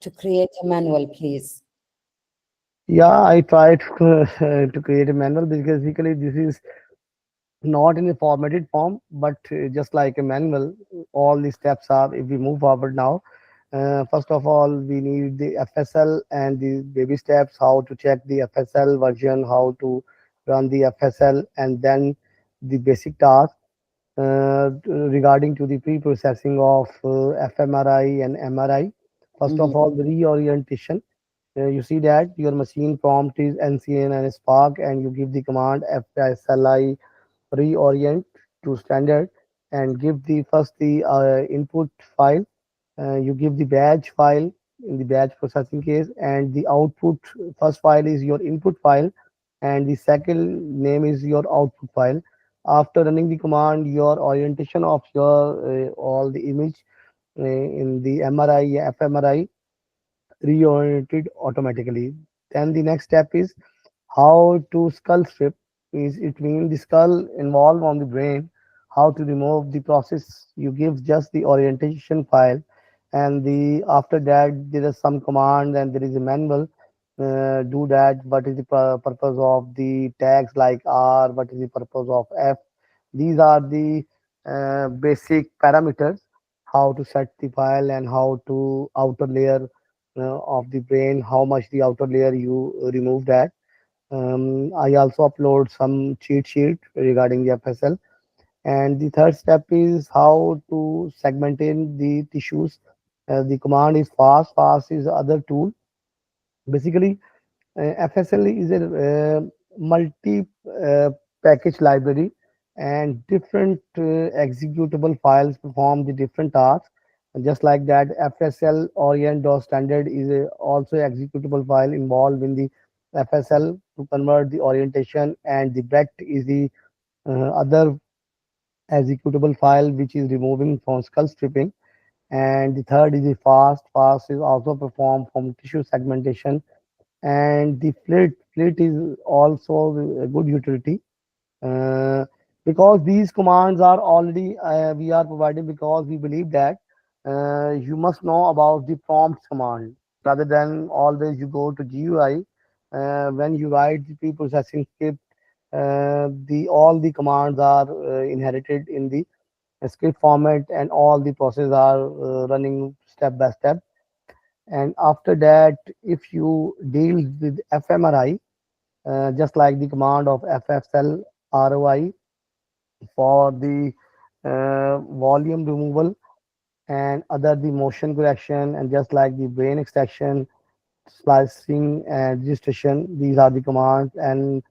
to create a manual, please? Yeah, I tried to create a manual because basically this is not in a formatted form, but just like a manual. All the steps are, if we move forward now, first of all, we need the FSL and the baby steps, how to check the FSL version, how to run the FSL, and then the basic task regarding to the pre-processing of fMRI and MRI. First of Mm-hmm. all, the reorientation. You see that your machine prompt is NCN and Spark, and you give the command FSLI reorient to standard, and give the first the input file. You give the badge file in the batch processing case, and the output first file is your input file, and the second name is your output file. After running the command, your orientation of your all the image in the MRI, fMRI reoriented automatically. Then the next step is how to skull strip. Is it means the skull involved on the brain. How to remove the process? You give just the orientation file, and the after that there is some command and there is a manual. Do that. What is the purpose of the tags like R? What is the purpose of F? These are the basic parameters. How to set the file and how to outer layer of the brain, how much the outer layer you remove that. I also upload some cheat sheet regarding the FSL. And the third step is how to segment in the tissues. The command is fast. Fast is other tool. Basically, FSL is a multi package library, and different executable files perform the different tasks. And just like that, FSL orient.standard is also executable file involved in the FSL to convert the orientation, and the BRECT is the other executable file which is removing from skull stripping. And the third is the fast. Fast is also performed from tissue segmentation, and the flit is also a good utility because these commands are already we are providing, because we believe that you must know about the prompt command rather than always you go to GUI. When you write the pre-processing script, the all the commands are inherited in the script format, and all the processes are running step by step. And after that, if you deal with fMRI, just like the command of FFL ROI for the volume removal, and other the motion correction, and just like the brain extraction, splicing and registration, these are the commands. And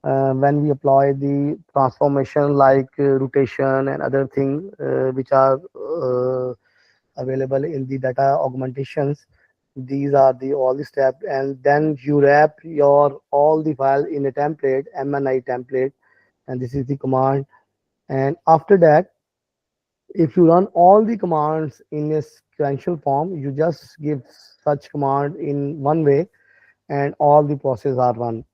when we apply the transformation like rotation and other things which are available in the data augmentations, these are the all the steps. And then you wrap your all the file in a template, MNI template, and this is the command. And after that, if you run all the commands in a sequential form, you just give such command in one way, and all the processes are run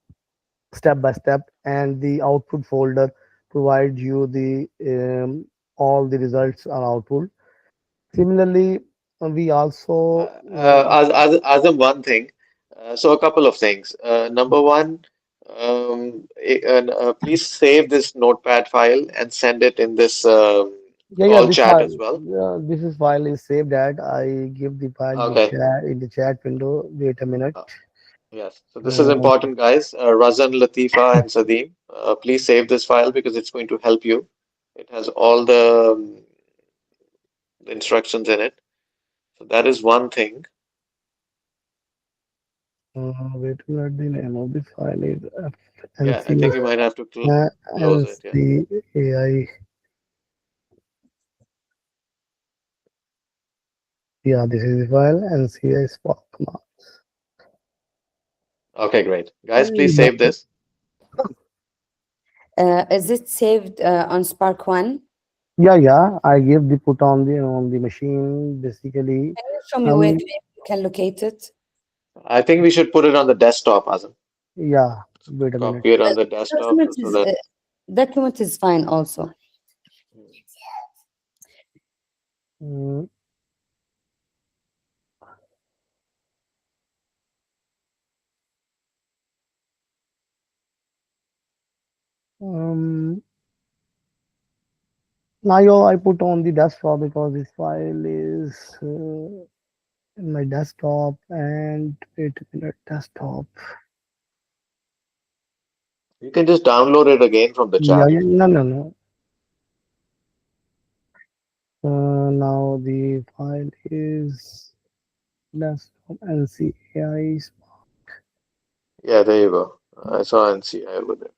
step by step, and the output folder provides you the all the results are output. Similarly, we also Azam, one thing. So a couple of things. Number one, please save this notepad file and send it in this yeah, call this chat file, as well. yeah, this is file is saved at. I give the file in the Okay. chat window. Wait a minute. Uh, yes. So this is Uh, important, guys. Razan, Latifa, and Sadeem. Please save this file because it's going to help you. It has all the instructions in it. So that is one thing. wait a minute. The name of the file is Yeah, I think you might have to close it. Yeah. NCAI. Yeah, this is the file NCAI-Spark. Okay, great. Guys, please save this. Is it saved on Spark One? Yeah. I give the put on the machine basically. Can you show me where Um, you can locate it? I think we should put it on the desktop, Azam. yeah. Wait a minute. Copy it on the desktop Document so is that. document is fine also. Mm, Um, Now I put on the desktop because this file is in my desktop. And wait a minute, desktop. You can just download it again from the Yeah, chat. yeah, no, no, no. Now the file is desktop NCAI. Yeah, there you go. I saw NCI over there.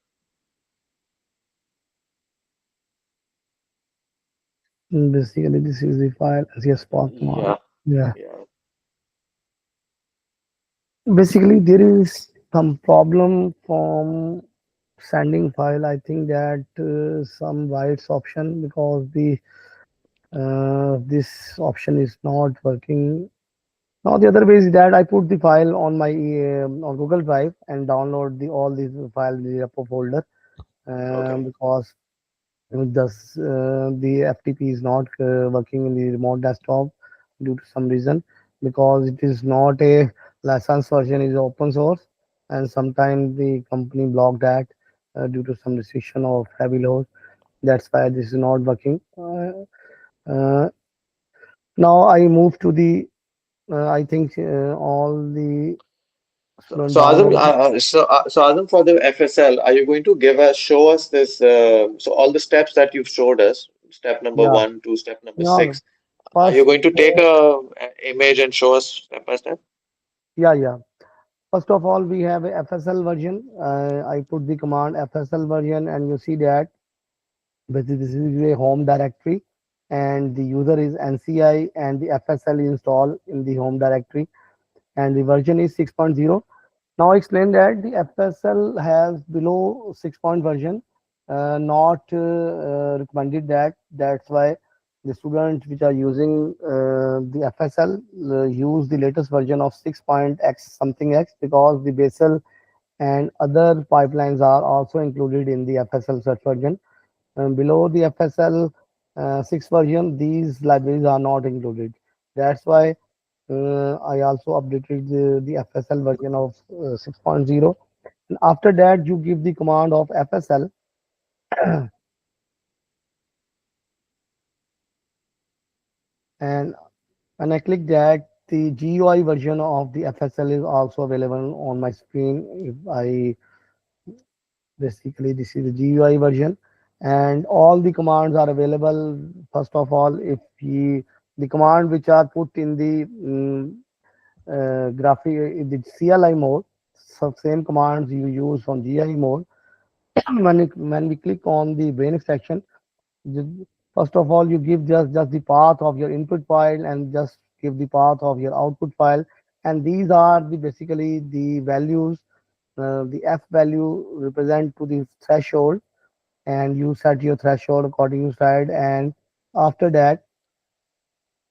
Basically, this is the file as a Spark command. Yeah, Yeah. yeah. Basically, there is some problem from sending file. I think that some writes option because the this option is not working. Now the other way is that I put the file on my on Google Drive and download the all these file in the repo folder Okay. because the FTP is not working in the remote desktop due to some reason because it is not a license version, is open source, and sometimes the company blocked that due to some restriction of heavy load. That's why this is not working. Uh, Now I move to the I think all the So, student so Azam, download. so Azam, for the FSL, are you going to show us this? So all the steps that you've showed us, step number Yeah, one to step number yeah. six, are you First, going to take a image and show us step by step? yeah, yeah. First of all, we have a FSL version. I put the command FSL version, and you see that this is a home directory, and the user is NCI, and the FSL is installed in the home directory, and the version is 6.0. Now I explain that the FSL has below 6 point version, not recommended that. That's why the students which are using the FSL use the latest version of 6.x something x because the BASIL and other pipelines are also included in the FSL search version. Below the FSL 6 version, these libraries are not included. That's why I also updated the FSL version of 6.0. And after that, you give the command of FSL, and when I click that, the GUI version of the FSL is also available on my screen. If I basically this is the GUI version, and all the commands are available. First of all, if the command which are put in the graphic the CLI mode, so same commands you use on GUI mode. When we click on the brain section, first of all you give just the path of your input file and just give the path of your output file, and these are the basically the values. The F value represent to the threshold, and you set your threshold according to slide. And after that,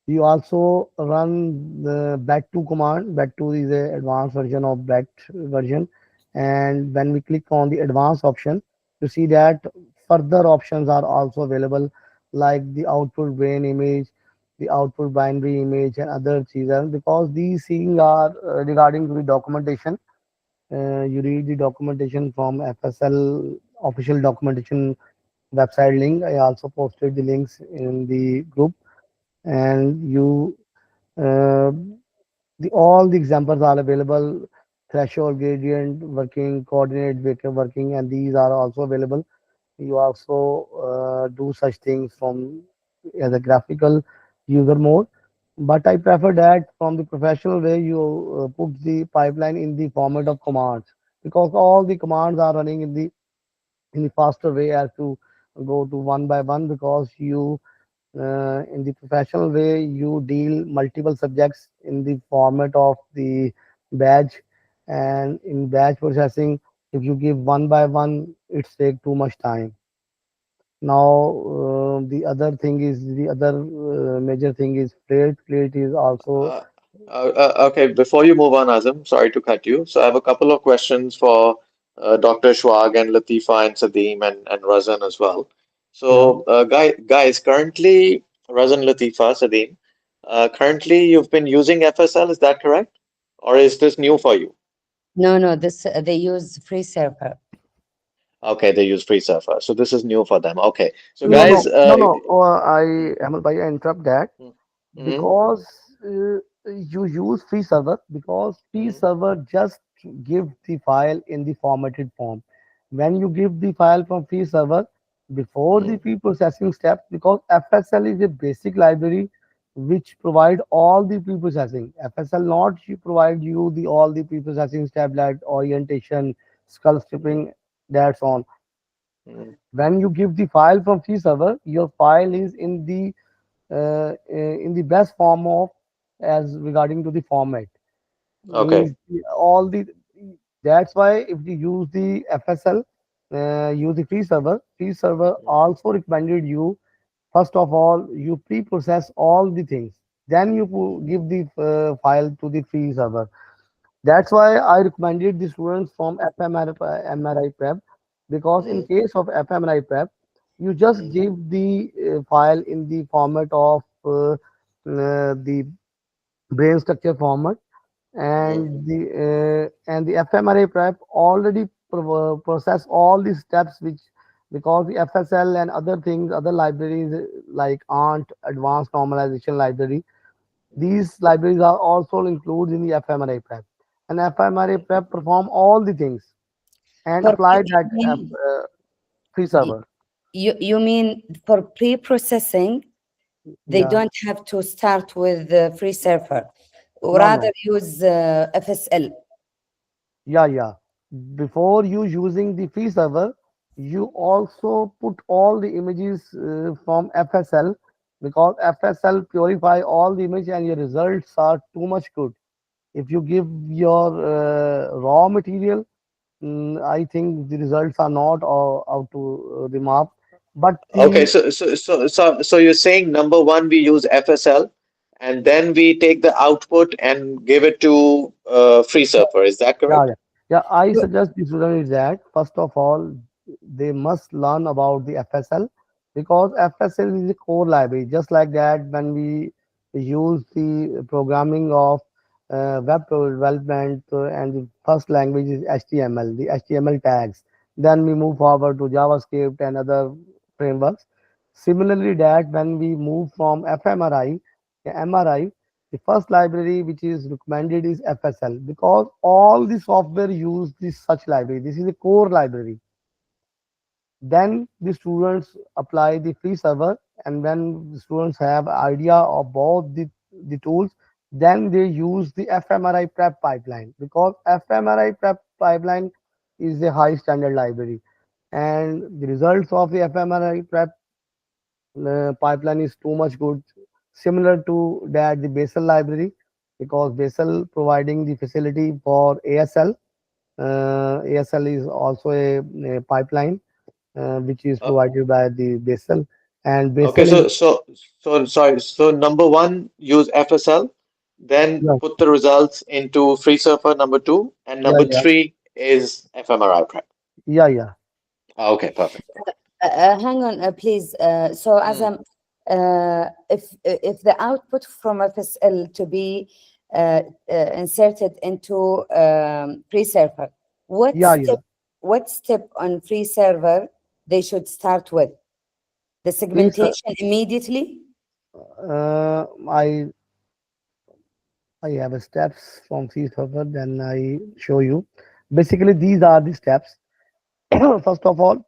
you also run the bat2 command. Bat2 is a advanced version of bat version. And when we click on the advanced option, you see that further options are also available, like the output brain image, the output binary image, and other things. Because these things are regarding to the documentation. You read the documentation from FSL official documentation website link. I also posted the links in the group, and you uh, the all the examples are available: threshold, gradient working, coordinate vector working, and these are also available. You also do such things from as a graphical user mode, but I prefer that from the professional way you put the pipeline in the format of commands, because all the commands are running in the faster way as to go to one by one, because you in the professional way you deal multiple subjects in the format of the batch, and in batch processing if you give one by one it's take too much time. Now the other thing is the other major thing is plate is also. Uh, okay, before you move on, Azam, sorry to cut you. So I have a couple of questions for Dr. Ashwag and Latifa and Sadeem and Razan as well. Yeah. So, guys, currently, Razan, Latifa, Sadeem, currently you've been using FSL, is that correct? Or is this new for you? No, no, this they use FreeSurfer. Okay, they use FreeSurfer. So this is new for them. Okay. So No, guys, no, no, no. mm, Ahmed bhai, I interrupt that mm, mm, because you use free server because free mm, server just give the file in the formatted form. When you give the file from free server before the mm, pre-processing steps, because FSL is a basic library which provide all the pre-processing. FSL not provide you the all the pre-processing step like orientation, skull mm, stripping, that's on. mm. When you give the file from free server, your file is in the best form of as regarding to the format Okay. means all the that's why if you use the FSL, use the free server Mm, also recommended you first of all you pre-process all the things, then you give the file to the free server. That's why I recommended the students from FMRI prep because in mm, case of FMRI prep, you just mm, give the file in the format of the brain structure format, mm, and the FMRA prep already process all the steps which because the FSL and other things, other libraries like ANT, Advanced Normalization Library, mm, these libraries are also included in the FMRA prep. And FMRA mm. prep perform all the things and For apply that pre-processing, free y- server. you mean for pre-processing, they Yeah, don't have to start with the free server, or no, rather no. use FSL. Yeah, yeah. Before you using the free server, you also put all the images from FSL because FSL purify all the image and your results are too much good. If you give your raw material, I think the results are not out to the mark. But Okay, the so you're saying number one, we use FSL, and then we take the output and give it to FreeSurfer. Is that Yeah, correct? yeah, yeah. I You- suggest the student is that first of all, they must learn about the FSL because FSL is a core library. Just like that, when we use the programming of web development and the first language is HTML, the HTML tags. Then we move forward to JavaScript and other frameworks. Similarly, that when we move from fMRI, MRI, the first library which is recommended is FSL because all the software use this such library. This is a core library. Then the students apply the free server, and when the students have idea about the tools, then they use the fMRI prep pipeline because fMRI prep pipeline is a high standard library, and the results of the fMRI prep pipeline is too much good, similar to that the BASIL library, because BASIL providing the facility for ASL. ASL is also a pipeline which is Uh, provided by the BASIL, and okay, BASIL is so sorry. So number one, use FSL, then yeah, put the results into FreeSurfer number two, and yeah, number yeah, three is fMRI prep. yeah, yeah. Okay, perfect. hang on, please. So, as Mm, I'm, if the output from FSL to be inserted into free server, what Yeah, yeah. step, what step on free server they should start with? The Please, segmentation immediately? I have a steps from FreeSurfer, then I show you. Basically, these are the steps. First of all,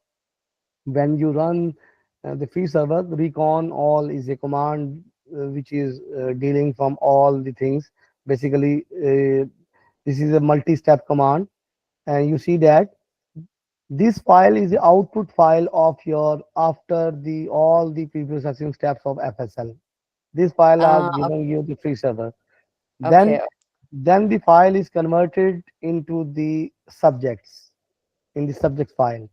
when you run the free server, recon-all is a command which is dealing from all the things. Basically, this is a multi-step command, and you see that this file is the output file of your after the all the pre-processing steps of FSL. This file are Ah, giving you the free server. okay. Then, then the file is converted into the subjects in the subject file.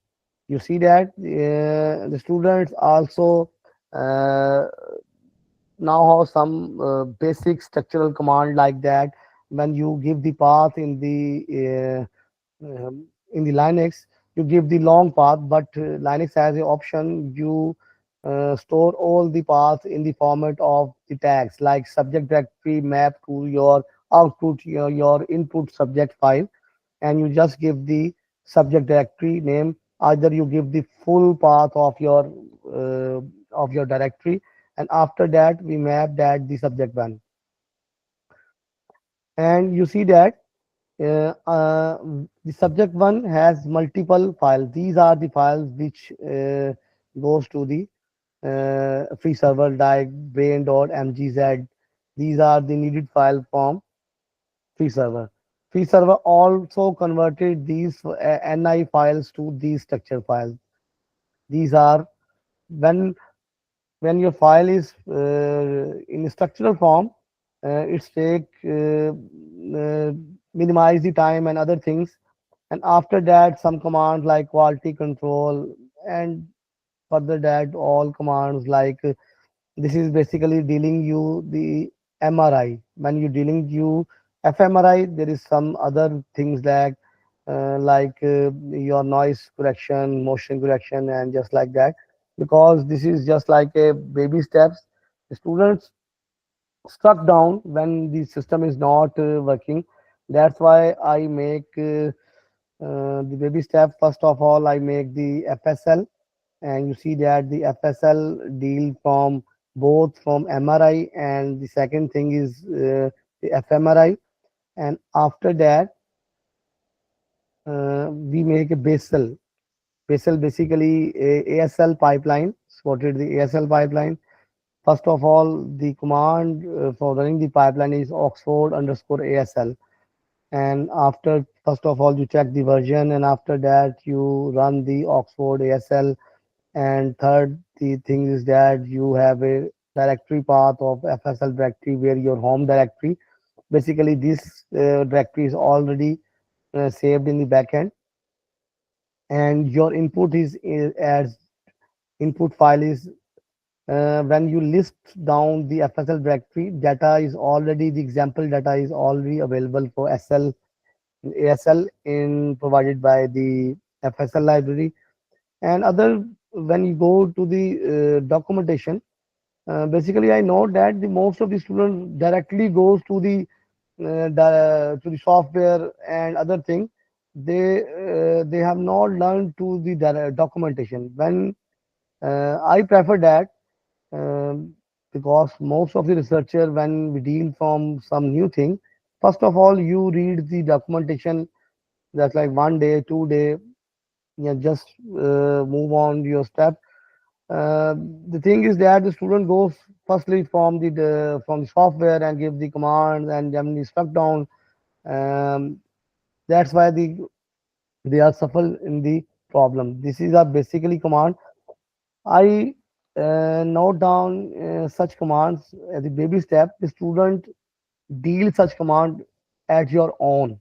You see that the students also uh, now have some basic structural command like that. When you give the path in the Linux, you give the long path, but Linux has an option you store all the paths in the format of the tags like subject directory map to your output, your input subject file, and you just give the subject directory name Either you give the full path uh, of your directory, and after that we map that the subject one, and you see that the subject one has multiple files. These are the files which goes to the free server like brain.mgz. These are the needed file from free server. Free server also converted these ni files to these structure files. These are when your file is in a structural form, it's take minimize the time and other things, and after that some commands like quality control, and further that all commands like this is basically dealing you the MRI. When you dealing you fMRI, there is some other things like your noise correction, motion correction, and just like that. Because this is just like a baby steps. The students stuck down when the system is not working. That's why I make the baby step. First of all, I make the FSL, and you see that the FSL deal from both from MRI, and the second thing is the fMRI, and after that we make a BASIL. BASIL basically a ASL pipeline. Spotted the ASL pipeline. First of all, the command for running the pipeline is Oxford underscore ASL. And after, first of all, you check the version, and after that, you run the Oxford ASL. And third, the thing is that you have a directory path of FSL directory where your home directory. Basically, this directory is already saved in the backend, and your input is as input file is when you list down the FSL directory, data is already the example data is already available for SL ASL in provided by the FSL library. And other, when you go to the documentation, basically I know that the most of the students directly goes to the software and other thing. They have not learned to the documentation. When I prefer that, um, because most of the researcher, when we deal from some new thing, first of all you read the documentation. That's like 1 day 2 day, yeah, just move on your step. The thing is that the student goes firstly from the software and give the commands, and then he stuck down. um, that's why they are suffer in the problem. This is a basically command. I note down such commands as the baby step. The student deal such command at your own.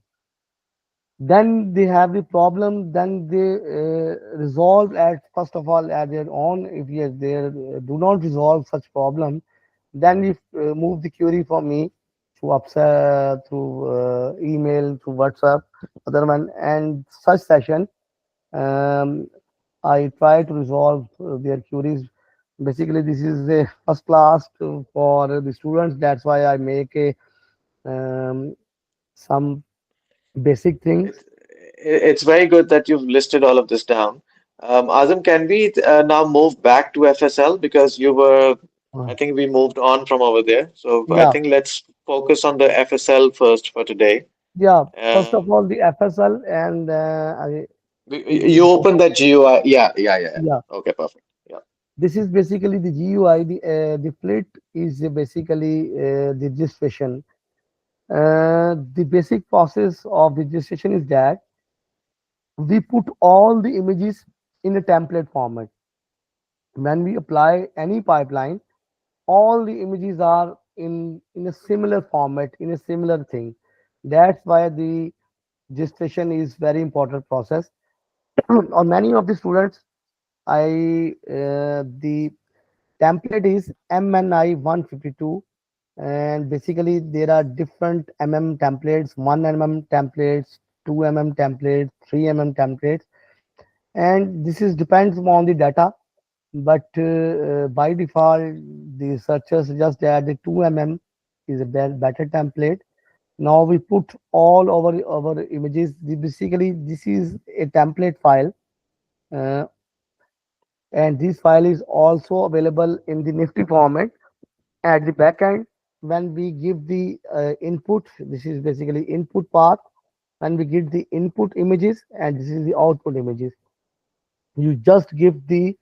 Then they have the problem. Then they resolve at first of all at their own. If yes, they do not resolve such problem, then we move the query from me through upset through email, through WhatsApp, other one, and such session. Um, I try to resolve their queries. Basically, this is a first class for the students. That's why I make a some basic things. It's it's very good that you've listed all of this down. Azam, can we now move back to FSL because Uh, I think we moved on from over there. So I yeah, think let's focus on the FSL first for today. yeah. First of Um, all, the FSL, and you open that GUI. Yeah, yeah, yeah, yeah. yeah. Okay, perfect. Yeah. This is basically the GUI. The fleet is basically the registration. The basic process of registration is that we put all the images in a template format. When we apply any pipeline, all the images are in a similar format, in a similar thing. That's why the registration is very important process. On many of the students, I the template is MNI 152, and basically there are different templates, 1 templates, 2 templates, 3 templates, and this is depends on the data. But by default, the searcher suggests that the 2 is a better template. Now we put all our images. Basically, this is a template file. uh, and this file is also available in the Nifty format at the back end. When we give the input, this is basically input path, and we give the input images, and this is the output images. You just give the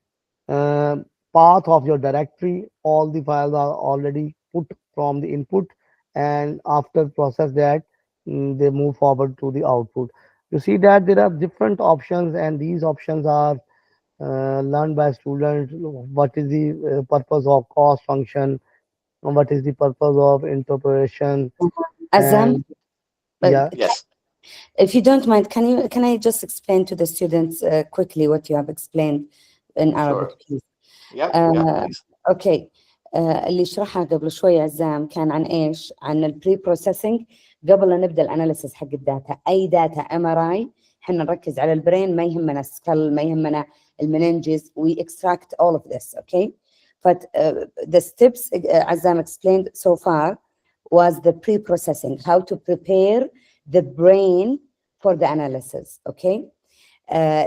uh, path of your directory. All the files are already put from the input, and after process that, they move forward to the output. You see that there are different options, and these options are learned by students. What is the purpose of cost function, and what is the purpose of interpolation, Azam, and but yeah, Yes, if you don't mind, can I just explain to the students quickly what you have explained in Arabic, sure. please? Yep, yep, آه، please. اوكي. اللي شرحها قبل شوي عزام كان عن ايش؟ عن البري بروسيسنج قبل لا نبدا الاناليسيس حق الداتا. اي داتا ام ار اي احنا نركز على البرين، ما يهمنا السكال، ما يهمنا المننجز. we extract all of this. Okay, but the steps Azam explained so far was the pre-processing, how to prepare the brain for the analysis. Okay,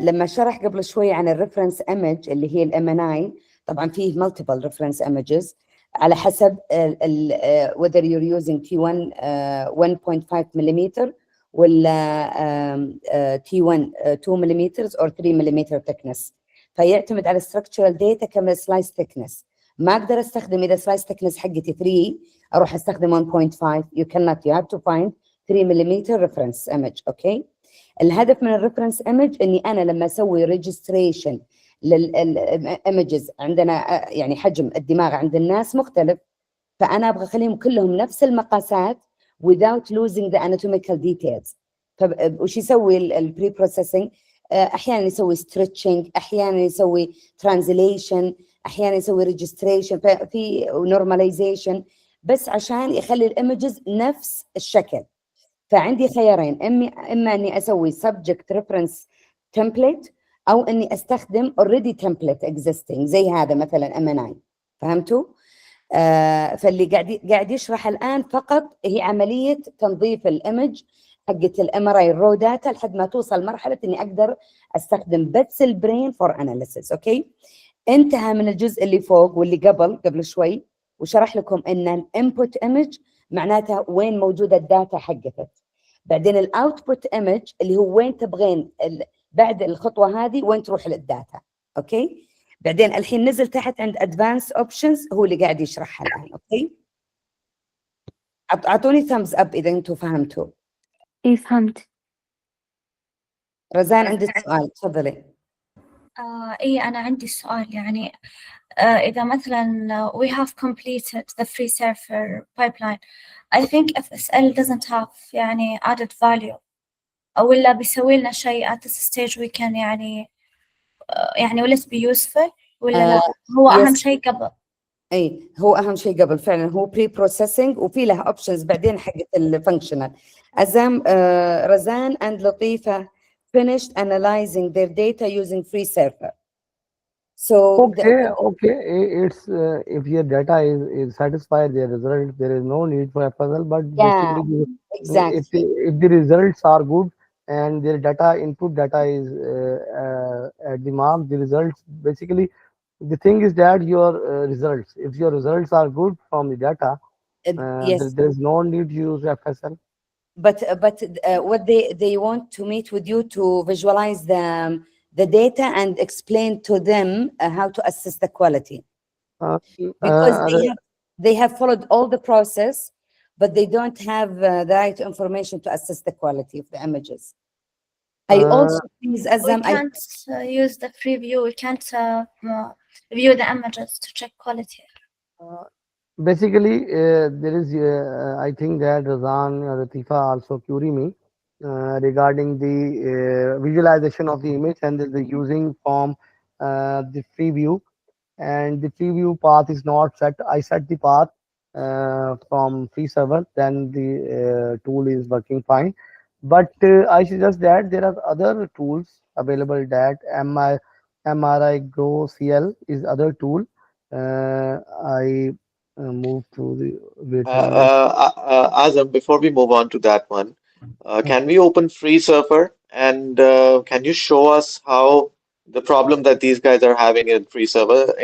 لما شرح قبل شوي عن الريفرنس ايمج اللي هي الام ان اي، طبعا فيه multiple reference images على حسب whether you're using T1 1.5 millimeter ولا T1 2 millimeters or 3 millimeter thickness. فيعتمد على structural data كم slice thickness. ما اقدر استخدم اذا slice thickness حقتي 3 اروح استخدم 1.5. you cannot, you have to find 3 millimeter reference image. اوكي. الهدف من الريفرنس ايمج اني انا لما اسوي ريجستريشن للايمجز، عندنا يعني حجم الدماغ عند الناس مختلف، فانا ابغى اخليهم كلهم نفس المقاسات without losing the anatomical details. وش يسوي البري بروسيسنج؟ احيانا يسوي ستريتشنج، احيانا يسوي ترانزليشن، احيانا يسوي ريجستريشن، في نورماليزيشن، بس عشان يخلي الايمجز نفس الشكل. فعندي خيارين، اما اني اسوي subject reference template او اني استخدم already template existing زي هذا مثلا MNI. فهمتوا؟ فاللي قاعد يشرح الان فقط هي عمليه تنظيف الايمج حقت الام ار اي الرو داتا لحد ما توصل مرحله اني اقدر استخدم بس البرين فور اناليسيس. اوكي، انتهى من الجزء اللي فوق واللي قبل شوي وشرح لكم ان الانبوت ايمج معناتها وين موجوده الداتا حقتك. بعدين الاوتبوت ايمج اللي هو وين تبغين بعد الخطوه هذه وين تروح للداتا. اوكي، بعدين الحين نزل تحت عند ادفانس اوبشنز هو اللي قاعد يشرحها الان. اوكي، اعطوني ثامز اب اذا انتم فهمتوا. ايه فهمت. رزان عندك سؤال، تفضلي. ايه أنا عندي سؤال، يعني إذا مثلا we have completed the FreeSurfer pipeline, I think if SL doesn't have يعني added value أو إلا بيسوي لنا شيء at this stage we can يعني will it be useful ولا لا؟ هو أهم شيء قبل. اي هو اهم شيء قبل فعلا، هو بري بروسيسنج وفي له اوبشنز بعدين حقت الفانكشنال. Azam, Razan and Latifah finished analyzing their data using FreeSurfer. So okay. It's if your data is satisfied their result, there is no need for FSL. But yeah, basically, exactly. if the results are good and their data input data is at the mark, the results basically the thing is that your results, if your results are good from the data, Yes, there is no need to use FSL. but what they want to meet with you to visualize the data and explain to them how to assess the quality, because they have followed all the process but they don't have the right information to assess the quality of the images. I also please Azam, we can't use the Freeview, we can't view the images to check quality. Basically, there is, I think that Razan or Latifah also query me regarding the visualization of the image and the using from the Freeview, and the Freeview path is not set. I set the path from FreeSurfer, then the tool is working fine. But I suggest that there are other tools available that MRI Go CL is other tool. I move to the wait a minute. Azam, before we move on to that one, can we open FreeSurfer and can you show us how the problem that these guys are having in FreeServer,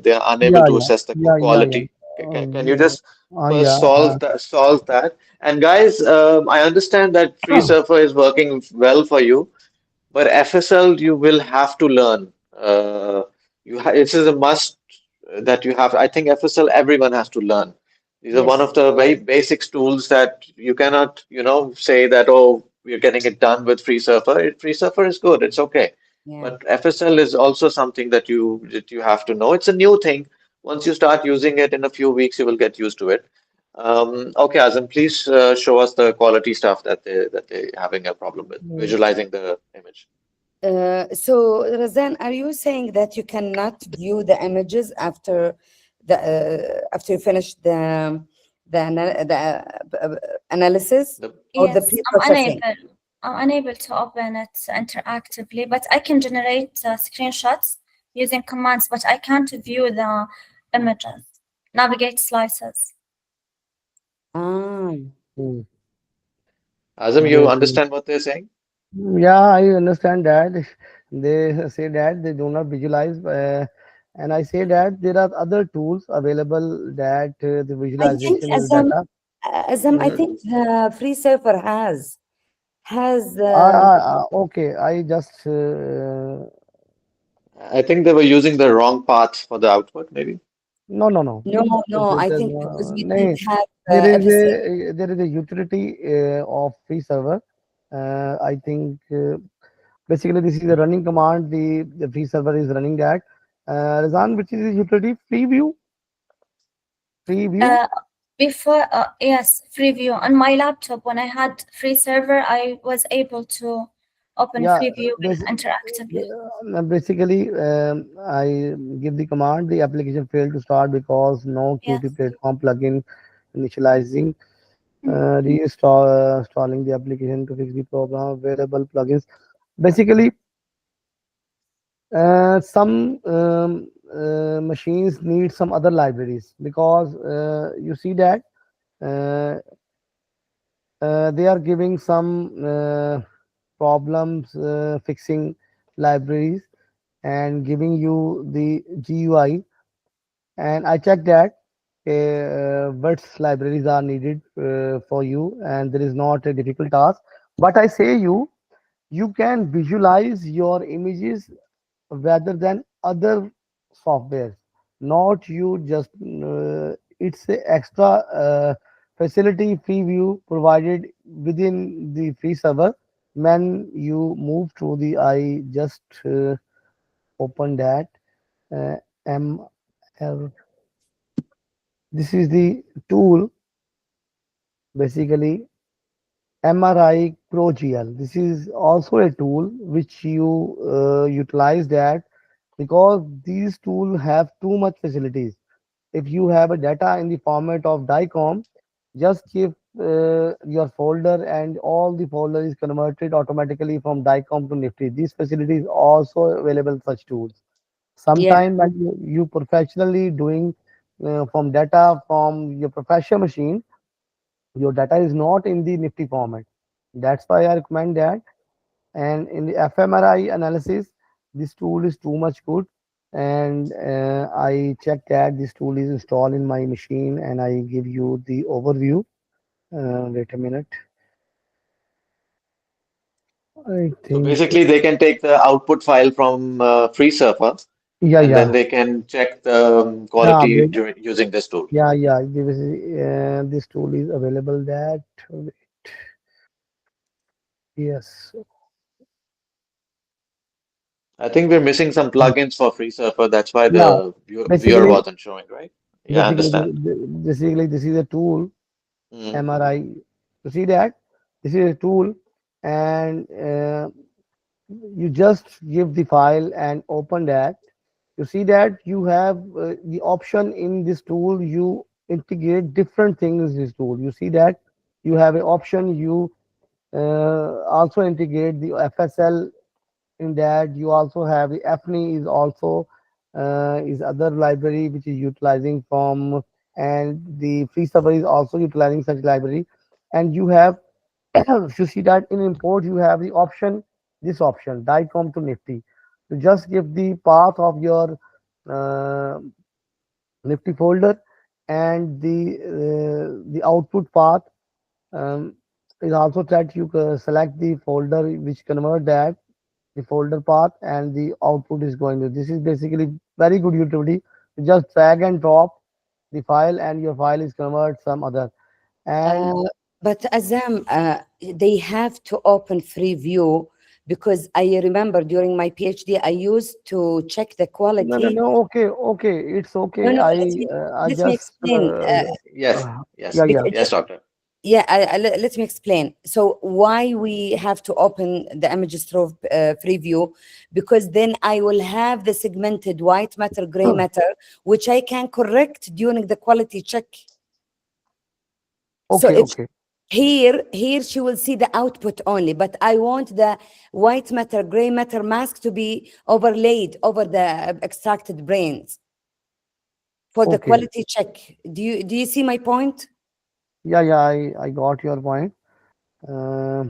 they are unable Yeah, to yeah, assess the yeah. quality. Can you just first Yeah. solve that? And guys, I understand that FreeSurfer is working well for you, but FSL you will have to learn. This is a must that you have. I think FSL everyone has to learn. These are one Yes. of the very basic tools that you cannot, say that, oh, we're getting it done with FreeSurfer. FreeSurfer is good, it's okay. Yeah. But FSL is also something that you have to know. It's a new thing. Once you start using it in a few weeks, you will get used to it. Okay, Azam, please show us the quality stuff that they having a problem with Mm, visualizing the image. So, Razan, are you saying that you cannot view the images after you finish the analysis The or the Yes, I'm pre-processing? unable. I'm unable to open it interactively, but I can generate screenshots using commands, but I can't view the images, navigate slices. Ah, mm. Azam, you Great. understand what they're saying? Yeah, I understand that. They say that they do not visualize, and I say that there are other tools available that the I think visualization is Azam, better. I Hmm. think the FreeSurfer has Okay, I just I think they were using the wrong path for the output, maybe. no. no. I think because we didn't No, have FSL. there is a utility of free server. I think basically this is a running command. The free server is running that. Razan, which is a utility Freeview. Uh, Before, yes, Freeview. On my laptop, when I had FreeSurfer, I was able to open Yeah, Freeview basi- interactively. basically, I give the command. The application failed to start because no Qt Yes. platform plugin initializing. Reinstalling the application to fix the problem. Available plugins. Basically, some machines need some other libraries because you see that uh, they are giving some problems fixing libraries and giving you the GUI. And I checked that what libraries are needed for you, and there is not a difficult task. But I say you can visualize your images rather than other softwares. Not you just it's a extra facility Freeview provided within the free server. When you move to the I just open that uh, ML. This is the tool basically MRI ProGL. This is also a tool which you utilize that because these tools have too much facilities. If you have a data in the format of DICOM, just give your folder and all the folder is converted automatically from DICOM to Nifty. These facilities also available such tools. Yeah, Sometime when you professionally doing from data from your professional machine, your data is not in the Nifty format. That's why I recommend that. And in the fMRI analysis, this tool is too much good. And I checked that this tool is installed in my machine, and I give you the overview. Wait a minute. I So think, basically, they can take the output file from FreeSurfer, yeah, and then yeah, they can check the yeah, quality using this tool. yeah. This tool is available. That yes, I think we're missing some plugins for FreeSurfer. That's why yeah. the viewer Basically, wasn't showing, right? Yeah, I understand. basically, this is a tool Mm. MRI. You see that this is a tool, and you just give the file and open that. You see that you have the option in this tool. You integrate different things in this tool. You see that you have an option. You also integrate the FSL in that. You also have the FNI is also is other library which is utilizing from, and the free server is also utilizing such library. And you have you see that in import you have the option, this option DICOM to Nifty. You just give the path of your uh, Nifty folder, and the output path is also that you select the folder which convert that the folder path, and the output is going to. This is basically very good utility. You just drag and drop the file, and your file is convert some other. And Uh, but Azam, they have to open Freeview because I remember during my PhD, I used to check the no, quality. okay, okay, it's No, okay. no, I let me just explain. Yes, yeah, yes, yeah. yes, doctor. Yeah, let me explain. So why we have to open the images through Freeview, because then I will have the segmented white matter, gray matter, which I can correct during the quality check. So Okay, if okay, here she will see the output only, but I want the white matter, gray matter mask to be overlaid over the extracted brains for the okay. quality check. Do you see my point? Yeah, yeah. I got your point. Uh,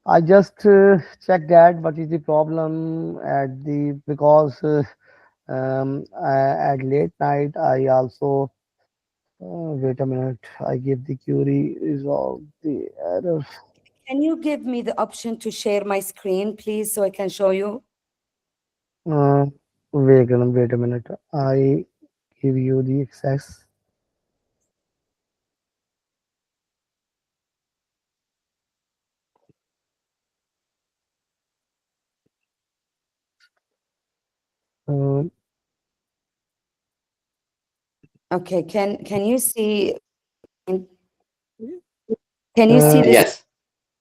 I just checked that what is the problem at the because at late night I also wait a minute, I give the query resolve the error. Can you give me the option to share my screen, please, so I can show you? Uh, wait a minute. I give you the access. Um, Okay, can you see, can you see uh, this, Yes,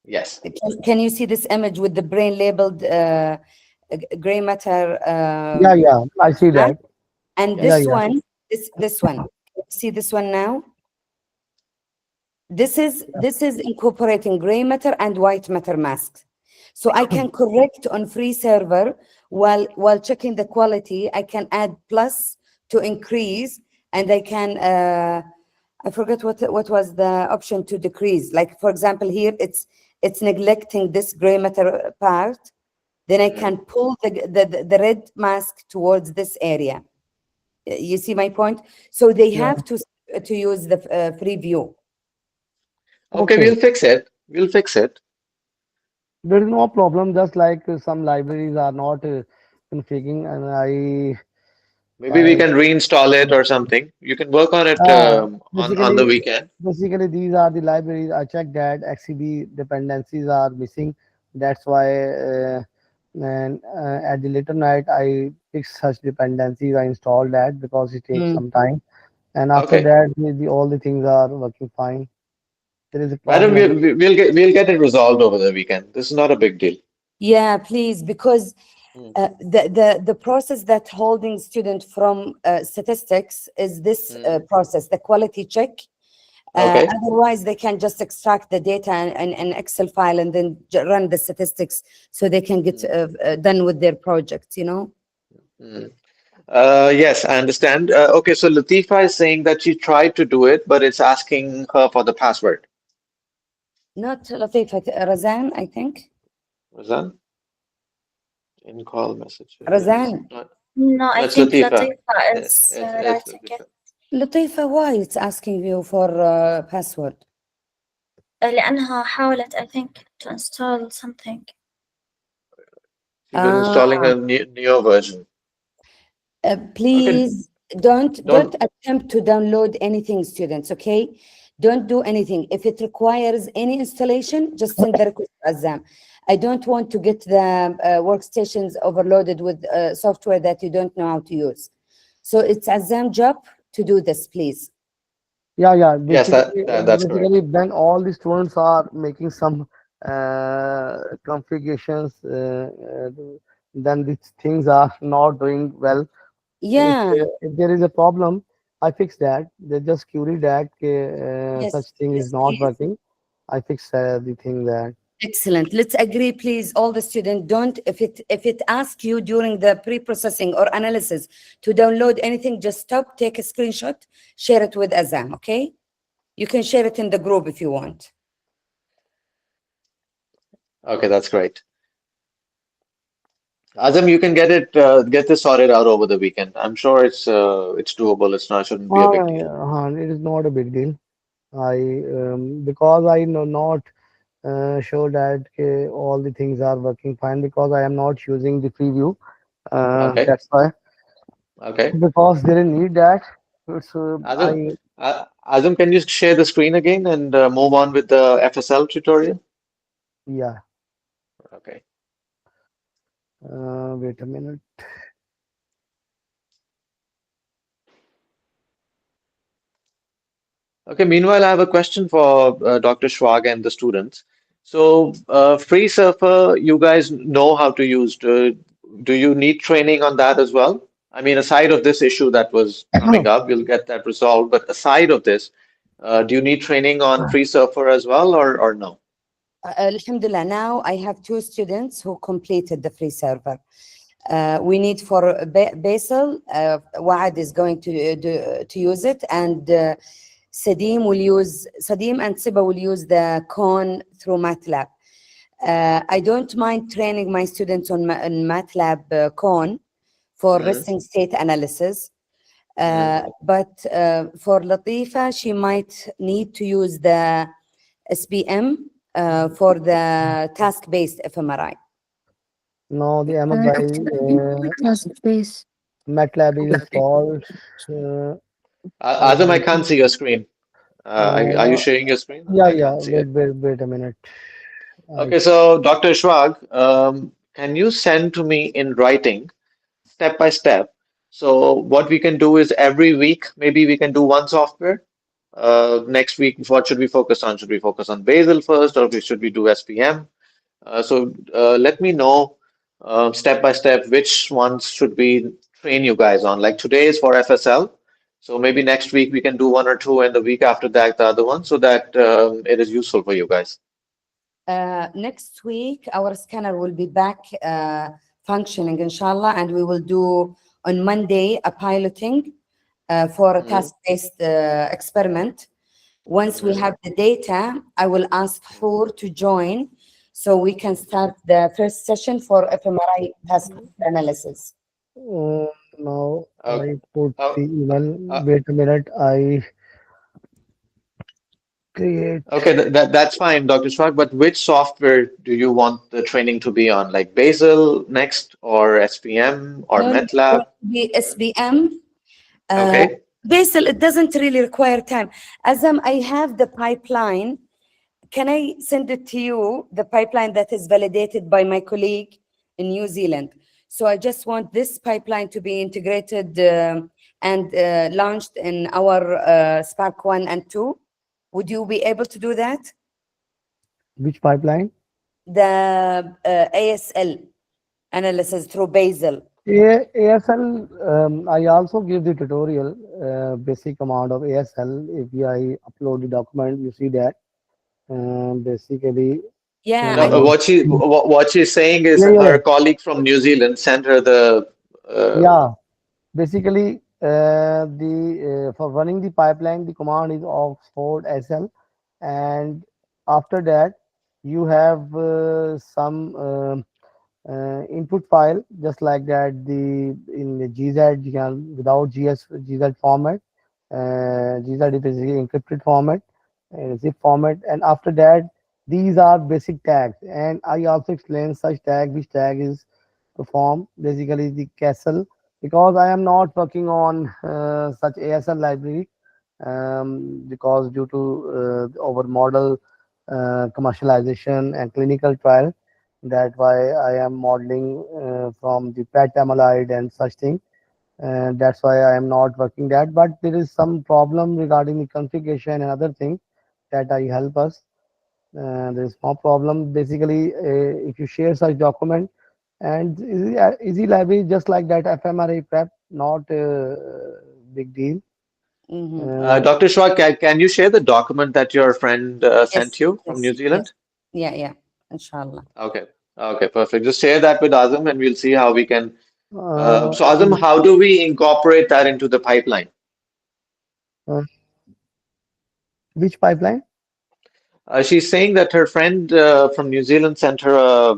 yes. can you see this image with the brain labeled gray matter yeah, yeah. I see mask? that. And Yeah, this yeah. one, this one, can you see this one now? This is incorporating gray matter and white matter masks. So I can correct on FreeSurfer while checking the quality. I can add plus to increase, and I can I forget what was the option to decrease. Like for example, here it's neglecting this gray matter part. Then I can pull the red mask towards this area. You see my point? So they Yeah. have to use the Freeview. Okay, Okay. we'll fix it. We'll fix it. There is no problem. Just like some libraries are not configuring, and Maybe we I can reinstall it or something. You can work on it on basically, the weekend. these are the libraries. I checked that XCB dependencies are missing. That's why, and at the later night, I fixed such dependencies. I installed that because it takes Mm. some time. And after Okay. that, all the things are working fine. There is a Madam, problem. we'll get it resolved over the weekend. This is not a big deal. Yeah, please, because Mm, the process that holding student from statistics is this mm. process, the quality check. Okay. Otherwise, they can just extract the data and an Excel file and then run the statistics so they can get Mm, done with their projects, you know? mm. Yes, I understand. Okay, so Latifa is saying that she tried to do it, but it's asking her for the password. Not Latifah, Razan, I think. Was that in call messages? Razan. No, No, no, I it's think Latifa. Latifa It's, is it's writing it. Latifa. Latifa, why it's asking you for password? لأنها حاولت I think to install something. She was installing a neo version. Okay, Please don't don't. attempt to download anything, students, okay? Don't do anything. If it requires any installation, just send the request to Azam. I don't want to get the workstations overloaded with software that you don't know how to use. So it's Azam job to do this, please. Yeah, yeah. Yes, that's correct. Basically, when all the students are making some configurations, then these things are not doing well. Yeah, If there is a problem, I fix that. They just query that such yes, thing is yes, not please. working. I fix the thing that. Excellent. Let's agree, please. All the students don't. If it asks you during the pre-processing or analysis to download anything, just stop, take a screenshot, share it with Azam. Okay? You can share it in the group if you want. Okay, that's great. Azam, you can get this sorted out over the weekend. I'm sure it's doable. It's not shouldn't be a big deal. It is not a big deal. I because I know not sure that all the things are working fine because I am not using the preview. Okay, That's why. okay. Because they didn't need that. It's Azam, I Azam, can you share the screen again and move on with the FSL tutorial? yeah. Okay. Wait a minute. Okay, meanwhile, I have a question for Dr. Schwag and the students. So, FreeSurfer, you guys know how to use. Do you need training on that as well? I mean, aside of this issue that was coming up, we'll get that resolved. But aside of this, do you need training on FreeSurfer as well, or no? Alhamdulillah, now I have two students who completed the free server. We need for BASIL, Waad is going to use it, and Sadim and Siba will use the cone through MATLAB. I don't mind training my students on MATLAB cone for Mm, resting state analysis. mm. But for Latifa, she might need to use the SPM for the task-based fMRI. No, the Ahmad Space. MATLAB is installed. Uh, I Azam, I don't can't think. see your screen. Are you Uh, sharing your screen? yeah, I yeah. can't see it. Wait a minute. I Okay, so Dr. Schwag, can you send to me in writing, step by step? So what we can do is every week, maybe we can do one software. Next week, what should we focus on? Should we focus on Basil first, or should we do SPM? Let me know step by step which ones should we train you guys on. Like today is for FSL, so maybe next week we can do one or two, and the week after that the other one, so that it is useful for you guys. Next week, our scanner will be back functioning, inshallah, and we will do on Monday a piloting for a Mm, task-based experiment. Once we mm. have the data, I will ask Hoor to join so we can start the first session for fMRI task analysis. uh, now Okay. I put Uh, the email. uh, Wait a minute. I create. okay, that's fine, Dr. Swag, but which software do you want the training to be on? Like Basil next, or SPM, or No, no, it's going MATLAB? to be SBM. Okay. Basil, it doesn't really require time. Azam, I have the pipeline. Can I send it to you, the pipeline that is validated by my colleague in New Zealand? So I just want this pipeline to be integrated and launched in our Spark 1 and 2. Would you be able to do that? Which pipeline? The ASL analysis through Basil. ASL, I also give the tutorial, basic command of ASL. If I upload the document, you see that. Basically, Yeah, No, I uh, need. what she's saying is yeah, yeah, her colleague from New Zealand sent her the. yeah. Basically, the for running the pipeline, the command is Oxford SL, and after that, you have some input file just like that. The in the GZ you can without GZ format. GZ is basically encrypted format, zip format, and after that, these are basic tags. And I also explain such tag which tag is perform basically the castle because I am not working on such ASL library because due to our model commercialization and clinical trial, that why I am modeling from the PET amyloid and such thing. And that's why I am not working that. But there is some problem regarding the configuration and other thing that I help us. There is no problem. Basically, if you share such document and easy library just like that fMRI prep, not big deal. Mhm. Uh, Dr. Schwag, can you share the document that your friend sent Yes, you from yes, New yes. Zealand? Yeah, yeah, inshallah. Okay. Okay, perfect. Just share that with Azam and we'll see how we can. uh, So, Azam, how do we incorporate that into the pipeline? uh, which pipeline? She's saying that her friend from New Zealand sent her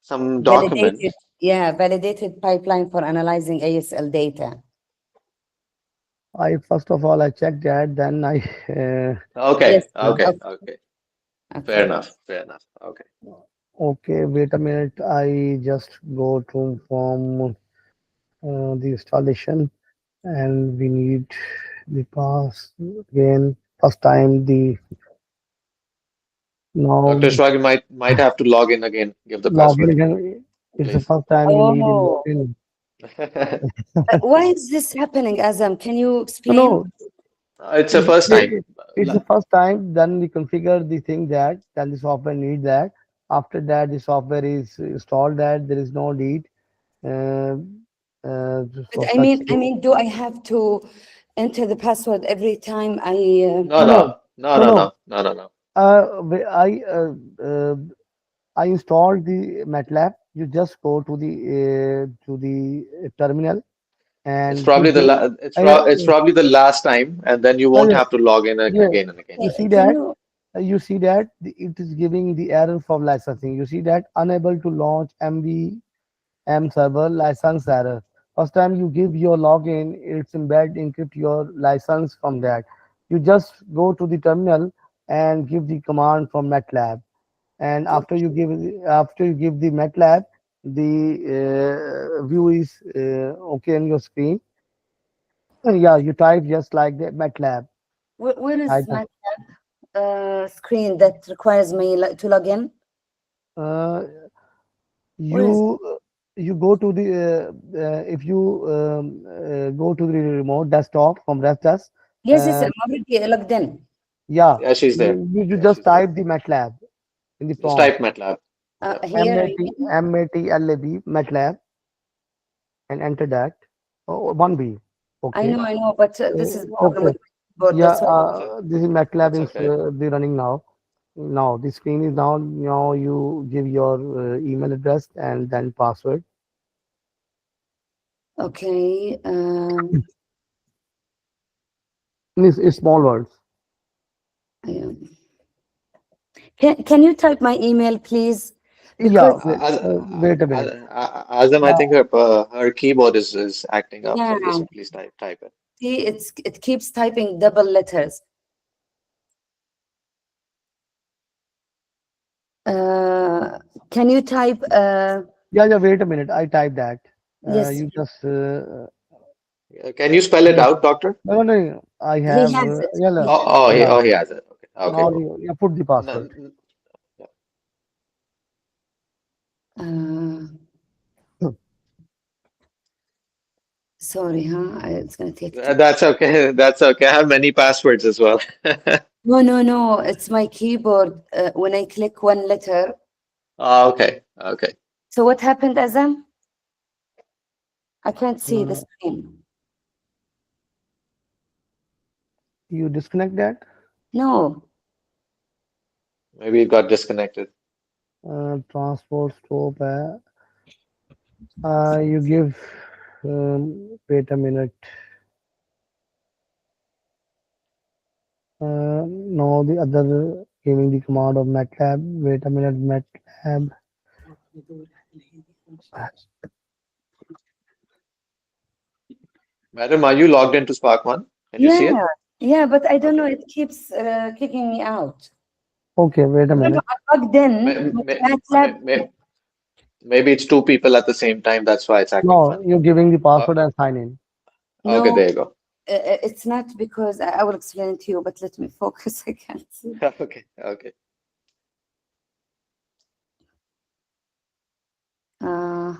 some document. Validated pipeline for analyzing ASL data. I first of all I checked that, then I Okay, Yes. okay, Okay. okay. Fair Okay. enough, fair enough. Okay. okay, wait a minute. I just go to from the installation, and we need the pass again. First time the now Dr. Ashwag might have to log in again. Give the login password, again. It's the please. first time you need to log Oh, in. why is this happening, Azam? Can you No, explain? It's the first time. it's the first time. Then we configure the thing that then the software needs that. After that, the software is installed. That there is no need. Uh, But so such. do I have to enter the password every time I? No, No, no, no, no, no, no, no. no, no, no, no. I installed the MATLAB. You just go to the terminal It's and probably give the the. it's probably the last time, and then you won't Yeah, have to log in yeah. again and again. You see Can that? you? You see that it is giving the error from licensing. You see that unable to launch MVM server license error. First time you give your login, it's embed encrypt your license from that. You just go to the terminal and give the command from MATLAB. And after you give the MATLAB, the view is okay on your screen. Yeah, you type just like the MATLAB. Where is Type my screen that requires me to log in? uh, Where is? you go to the if you go to the remote desktop from RefDesk, Yes, yes, uh, I'm already logged in. yeah, Yeah, she's there. you Yeah, just she's there. type the MATLAB in the Just prompt. type MATLAB. Yep. Here, I mean, MATLAB MATLAB and enter that. Oh, 1B. Okay. I know, but this is the problem Okay. with my keyboard. Yeah, That's why. this is MATLAB That's is okay. the running now. Now the screen is down. Now you give your email address and then password. Okay. It's small words. Yeah. Can you type my email, please? Yeah, Because wait a minute. Azam, I Uh, think her keyboard is acting up. yeah, So please type it. see, it keeps typing double letters. Can you type? yeah, wait a minute. I type that. Yes, You just Can you spell it out, doctor? no. I he have has it. yeah, He no, has yeah. Oh, he has it. Okay, okay. Now you put the No, password. yeah. Sorry, huh? It's gonna take. That's okay. That's okay. I have many passwords as well. No. It's my keyboard. When I click one letter. Oh, okay, okay. So what happened, Azam? I can't see the Uh, screen. you disconnect that. No. Maybe it got disconnected. Transport stop. You give. Wait a minute. No, the other giving the command of MATLAB. Wait a minute, MATLAB. Madam, are you logged into Spark One? Can you see it? Yeah, but I don't know. Okay. It keeps kicking me out. Okay, wait a No, minute. I'm logged in. May- But may- may- MATLAB. may- Maybe it's two people at the same time. That's why it's acting No, funny. you're giving the Uh, password and sign in. okay, No, there you go. it's not because I will explain it to you. But let me focus. I can't see. Okay, okay. Uh,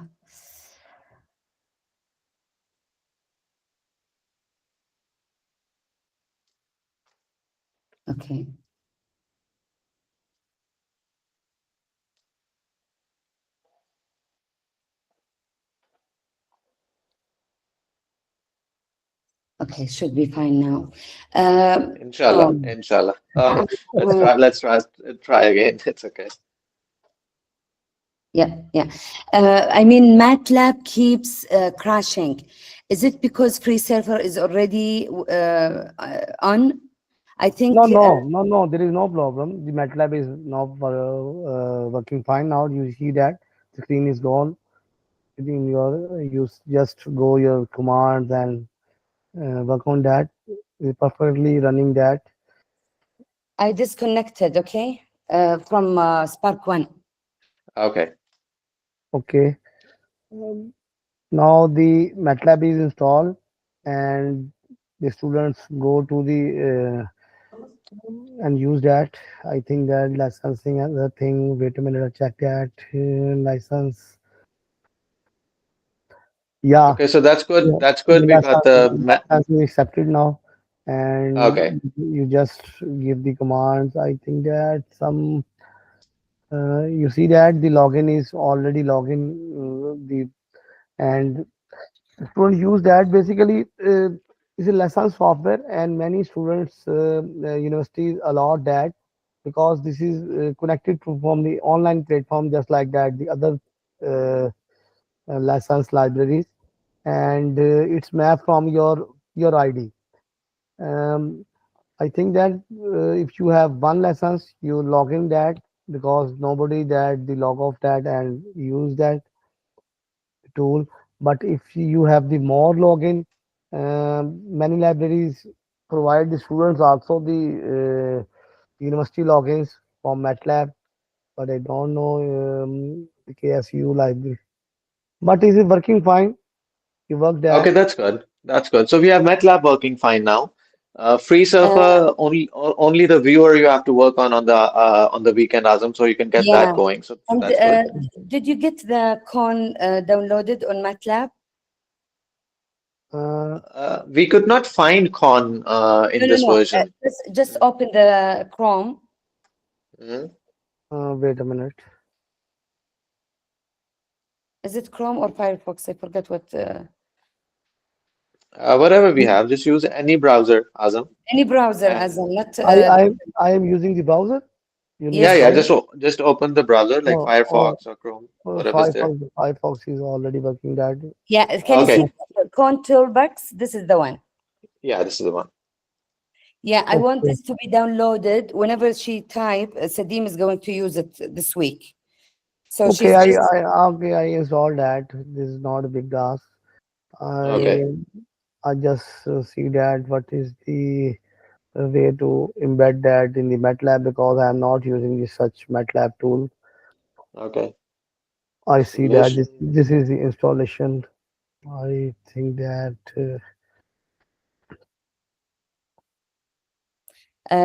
okay. Okay, should be fine now. Inshallah, Oh, inshallah. Let's uh, try. Try again. It's okay. yeah. I mean, MATLAB keeps crashing. Is it because FreeSurfer is already on? I think. No. There is no problem. The MATLAB is now working fine now. You see that screen is gone. In your just go your commands and work on that. We're perfectly running that. I disconnected, okay, from Spark 1. Okay. Okay. Um, Now the MATLAB is installed and the students go to the and use that. I think that licensing other thing. Wait a minute, I check that license. Yeah, Okay, so that's good. yeah, That's the good. We got the ma license is accepted now, Okay. and you just give the commands. I think that some you see that the login is already login the and students use that basically is a lesson software and many students universities allow that because this is connected to from the online platform just like that the other uh, lessons libraries and it's mapped from your ID. um, I think that if you have one lessons you log in that because nobody that the log off that and use that tool. But if you have the more login, many libraries provide the students also the university logins from MATLAB, but I don't know the KSU library. But is it working fine? You work Okay, that. that's good. That's good. So we have MATLAB working fine now. Uh, FreeSurfer only the viewer you have to work on the weekend, Azam, so you can get that yeah. going. So And that's good. did you get the con downloaded on MATLAB? Uh, We could not find con No, in no, this no. version. Just open the Chrome. Mhm. Wait a minute. Is it Chrome or Firefox? I forget what. Whatever we have, just use any browser, Azam. Any browser, Uh, as in not. I I I am using the browser. You yeah, need Yes, yeah. browser. Just open the browser like Oh, oh, Firefox or Chrome, whatever's there. Firefox is already working that. yeah. Can you see Okay. the con toolbox? This is the one. Yeah, this is the one. Yeah, I want Okay. this to be downloaded whenever she type. Sadim is going to use it this week. So Okay, she's just I installed that. This is not a big task. Okay. I I just see that what is the way to embed that in the MATLAB because I am not using this such MATLAB tool. Okay. I see that Installation. this is the installation. I think that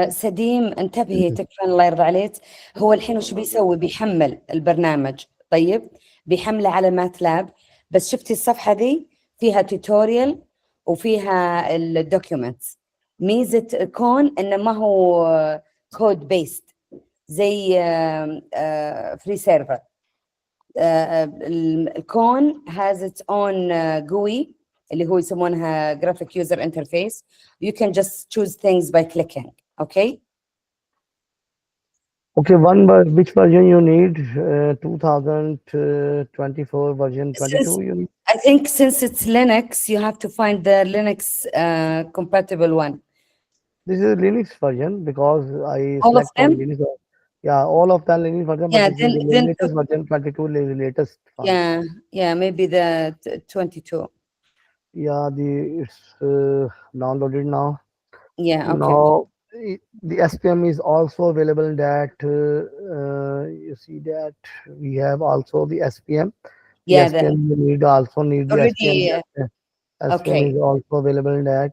سديم انتبهي تكفين الله يرضى عليك. هو الحين وش بيسوي؟ بيحمل البرنامج. طيب بيحمله على ماتلاب. بس شفتي الصفحة ذي فيها توتوريال وفيها الدوكيومنتس. ميزة كون انه ما هو كود بيست زي فري سيرفر. الكون has its own GUI اللي هو يسمونها Graphic User Interface. You can just choose things by clicking. Okay. okay. Which version you need? 2024 version 22. You need. I think since it's Linux, you have to find the Linux compatible one. This is a Linux version because I All of select on them? Linux. Yeah, all of them Linux version, but Yeah, this is the then latest version 22 is the latest one. yeah, maybe the 22. Yeah, it's downloaded now. Yeah, okay. Now the SPM is also available in that. You see that we have also the SPM. The Yeah, SPM you need the SPM. already SPM okay. is also available in that,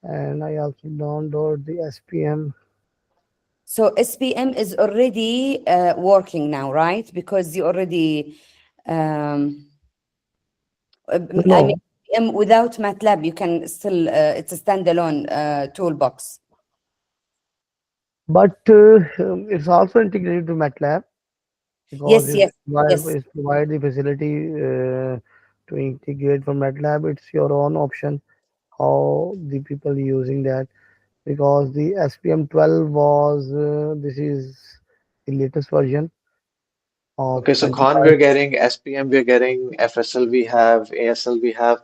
and I also download the SPM. So SPM is already working now, right? Because you already I mean No, without MATLAB you can still it's a standalone toolbox. but it's also integrated to MATLAB because Yes, yes, yes. it provide the facility to integrate from MATLAB. It's your own option how the people using that because the SPM 12 was this is the latest version of Okay, so con 25. we're getting, SPM we're getting, FSL we have, ASL we have.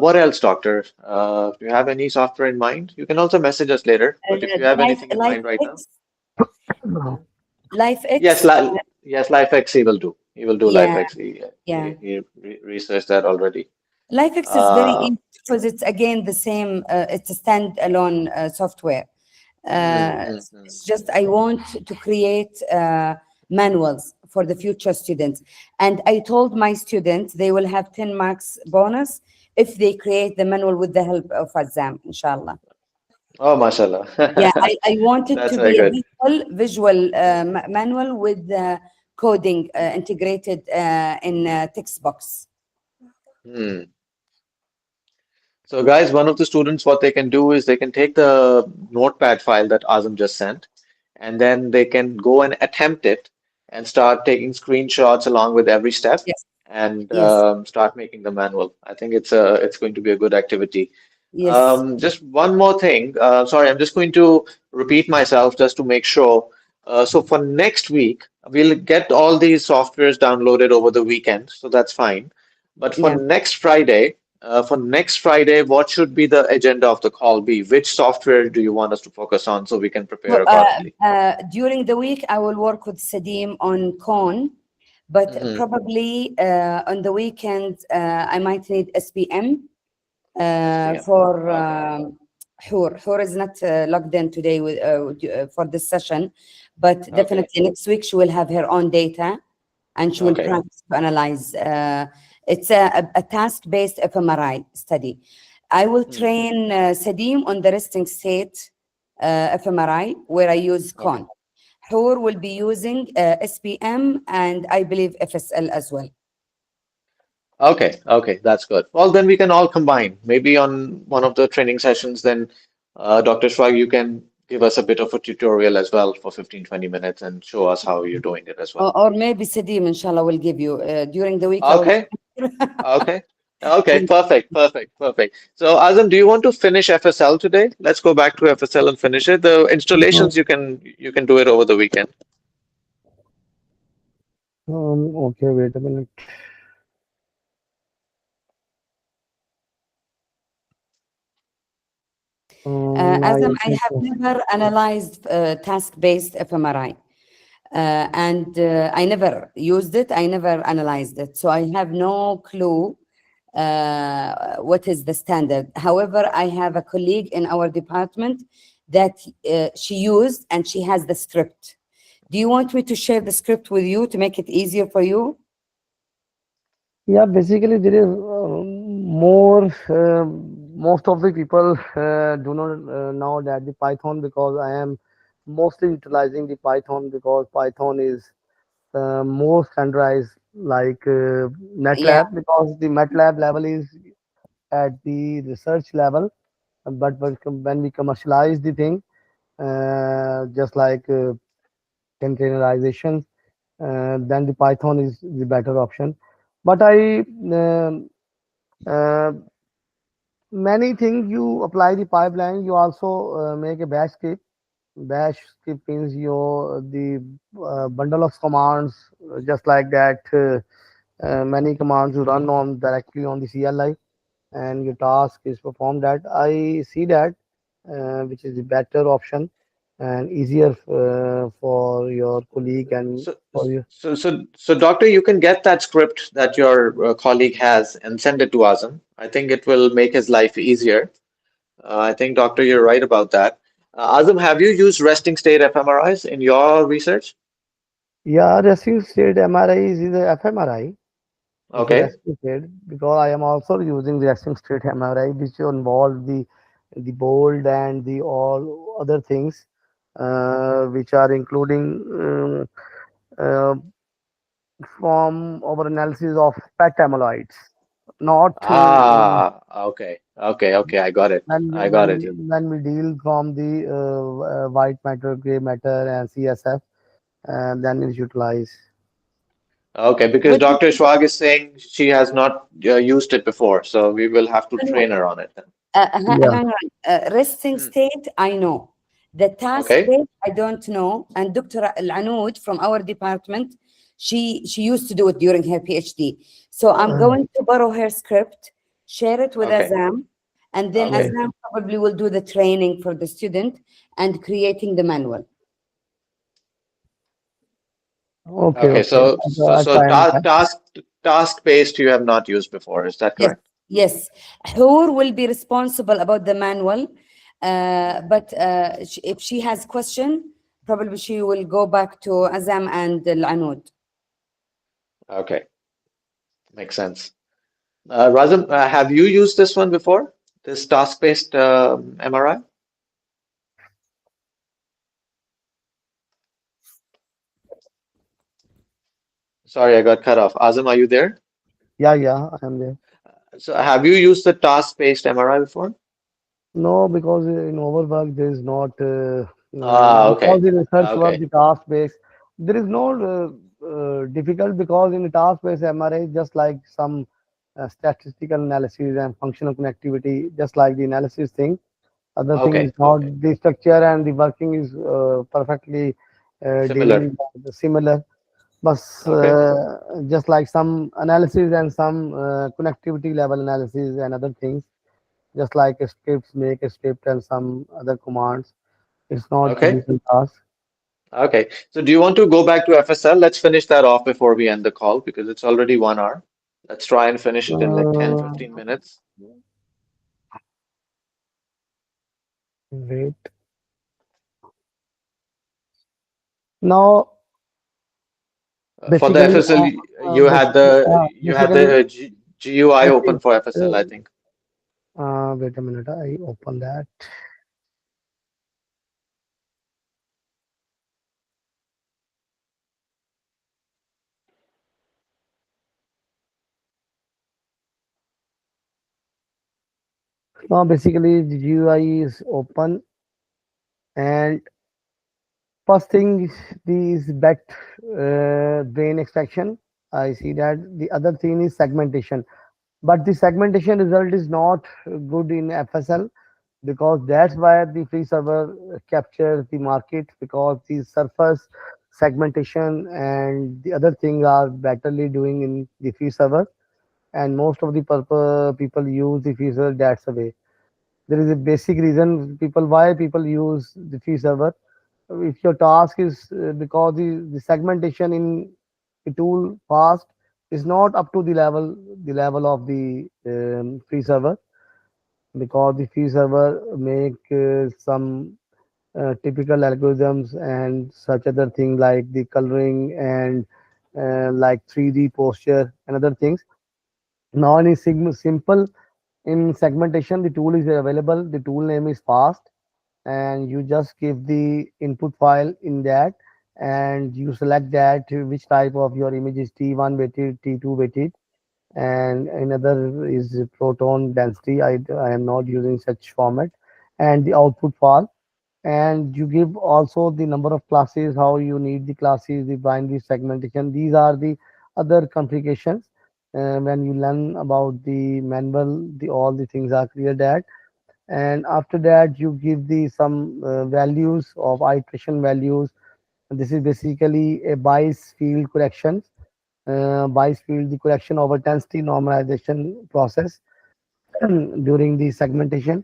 What else, doctor? Do you have any software in mind? You can also message us later, but if you have Life, anything in mind right now, LifeX, Mhm. LifeX. Yes, LifeXC will do. He will do Yeah, LifeX. yeah. He researched that already. LifeX is very Uh, easy because it's again the same. It's a standalone software. It's just I want to create manuals for the future students, and I told my students they will have 10 marks bonus if they create the manual with the help of Azam, inshallah. Oh, mashallah. Yeah, I want it That's to very be a good. visual manual with coding integrated in text box. Hmm. So, guys, one of the students, what they can do is they can take the notepad file that Azam just sent, and then they can go and attempt it and start taking screenshots along with every step Yes, and yes, start making the manual. I think it's going to be a good activity. yes, Just one more thing. Sorry, I'm just going to repeat myself just to make sure. So for next week, we'll get all these softwares downloaded over the weekend, so that's fine. But yeah. for next Friday, what should be the agenda of the call be? Which software do you want us to focus on so we can prepare So, accordingly? during the week, I will work with Sadim on Con, but Hmm. probably on the weekend, I might need SPM SPM. for Okay. Hur. Hur is not logged in today for this session, but Okay. definitely next week she will have her own data and she will Okay. practice to analyze. It's a task-based fMRI study. I will Hmm. train Sadim on the resting state fMRI where I use Okay. Con. Hur will be using SPM and I believe FSL as well. Okay, okay, that's good. Well, then we can all combine. Maybe on one of the training sessions, then Dr. Swag, you can give us a bit of a tutorial as well for 15-20 minutes and show us how you're doing it as well. Or maybe Sadim, inshallah, will give you during the week. I will. Okay, okay, okay, And, perfect, perfect, perfect. So, Azam, do you want to finish FSL today? Let's go back to FSL and finish it. The installations you can do it over the weekend. Okay, wait a minute. I Azam, I think have never analyzed task-based fMRI. And I never used it. I never analyzed it. So I have no clue what is the standard. However, I have a colleague in our department that she used and she has the script. Do you want me to share the script with you to make it easier for you? yeah, basically there is more. Most of the people do not know that the Python, because I am mostly utilizing the Python because Python is more standardized like Yeah, MATLAB, because the MATLAB level is at the research level, but when we commercialize the thing, just like containerization, then the Python is the better option. But uh, many things you apply the pipeline, you also make a bash script. Bash script means your the bundle of commands, just like that. Many commands you run on directly on the CLI, and your task is performed. That I see that, which is the better option and easier for your colleague and So, for you. Doctor, you can get that script that your colleague has and send it to Azam. I think it will make his life easier. I think, Doctor, you're right about that. Azam, have you used resting state fMRIs in your research? Yeah, resting state MRI is a fMRI. It's a Okay. resting state because I am also using the resting state MRI, which involve the bold and the all other things, which are including uh, from our analysis of PET amyloids. Not Okay. Okay. Okay. I got it. when I got when it. when we deal from the white matter, gray matter, and CSF, and then it's utilized. Okay, because what is Dr. Schwag is saying she has not used it before, so we will have to train her on it then. Yeah. hang on. Resting Hmm. state, I know. The task Okay. base, I don't know. And Dr. Al-Anud from our department, she used to do it during her PhD. So I'm going to borrow her script, share it with Okay. Azam, and then Okay. Azam probably will do the training for the student and creating the manual. Okay, Okay, okay. I try and understand. task-based you have not used before, is that Yes, correct? yes. Hur will be responsible about the manual, but if she has question, probably she will go back to Azam and Al-Anud. Okay, makes sense. Razan, have you used this one before? This task-based MRI? Sorry, I got cut off. Azam, are you there? Yeah, yeah, I am there. So have you used the task-based MRI before? No, because in our work there is not Okay. because in research work Okay. the task based there is no difficult because in the task based MRA just like some statistical analysis and functional connectivity just like the analysis thing. Other thing is Okay. not Okay. the structure and the working is perfectly Similar. dealing similar. But Okay. just like some analysis and some connectivity level analysis and other things just like a scripts, make a script and some other commands. It's not Okay. difficult task. Okay. So do you want to go back to FSL? Let's finish that off before we end the call because it's already 1 hour. Let's try and finish it in like 10, Uh, 15 minutes. wait. Now, For the basically, FSL, you had basically, the GUI basic, open for FSL, I uh, think. wait a minute. I open that. Now, basically, the GUI is open, and first thing is back brain extraction. I see that the other thing is segmentation, but the segmentation result is not good in FSL because that's why the free server captures the market because the surface segmentation and the other things are betterly doing in the free server and most of the people use the free server that's the way. There is a basic reason people why people use the free server. If your task is because the segmentation in the tool fast is not up to the level of the free server because the free server make some typical algorithms and such other things like the coloring and like 3D posture and other things. Now in simple in segmentation, the tool is available. The tool name is fast, and you just give the input file in that, and you select that which type of your image is T1 weighted, T2 weighted, and another is proton density. I am not using such format, and the output file and you give also the number of classes, how you need the classes, the binary segmentation. These are the other configurations. When you learn about the manual, the all the things are clear that. And after that, you give the some values of iteration values. This is basically a bias field corrections. Bias field the correction of a density normalization process during the segmentation,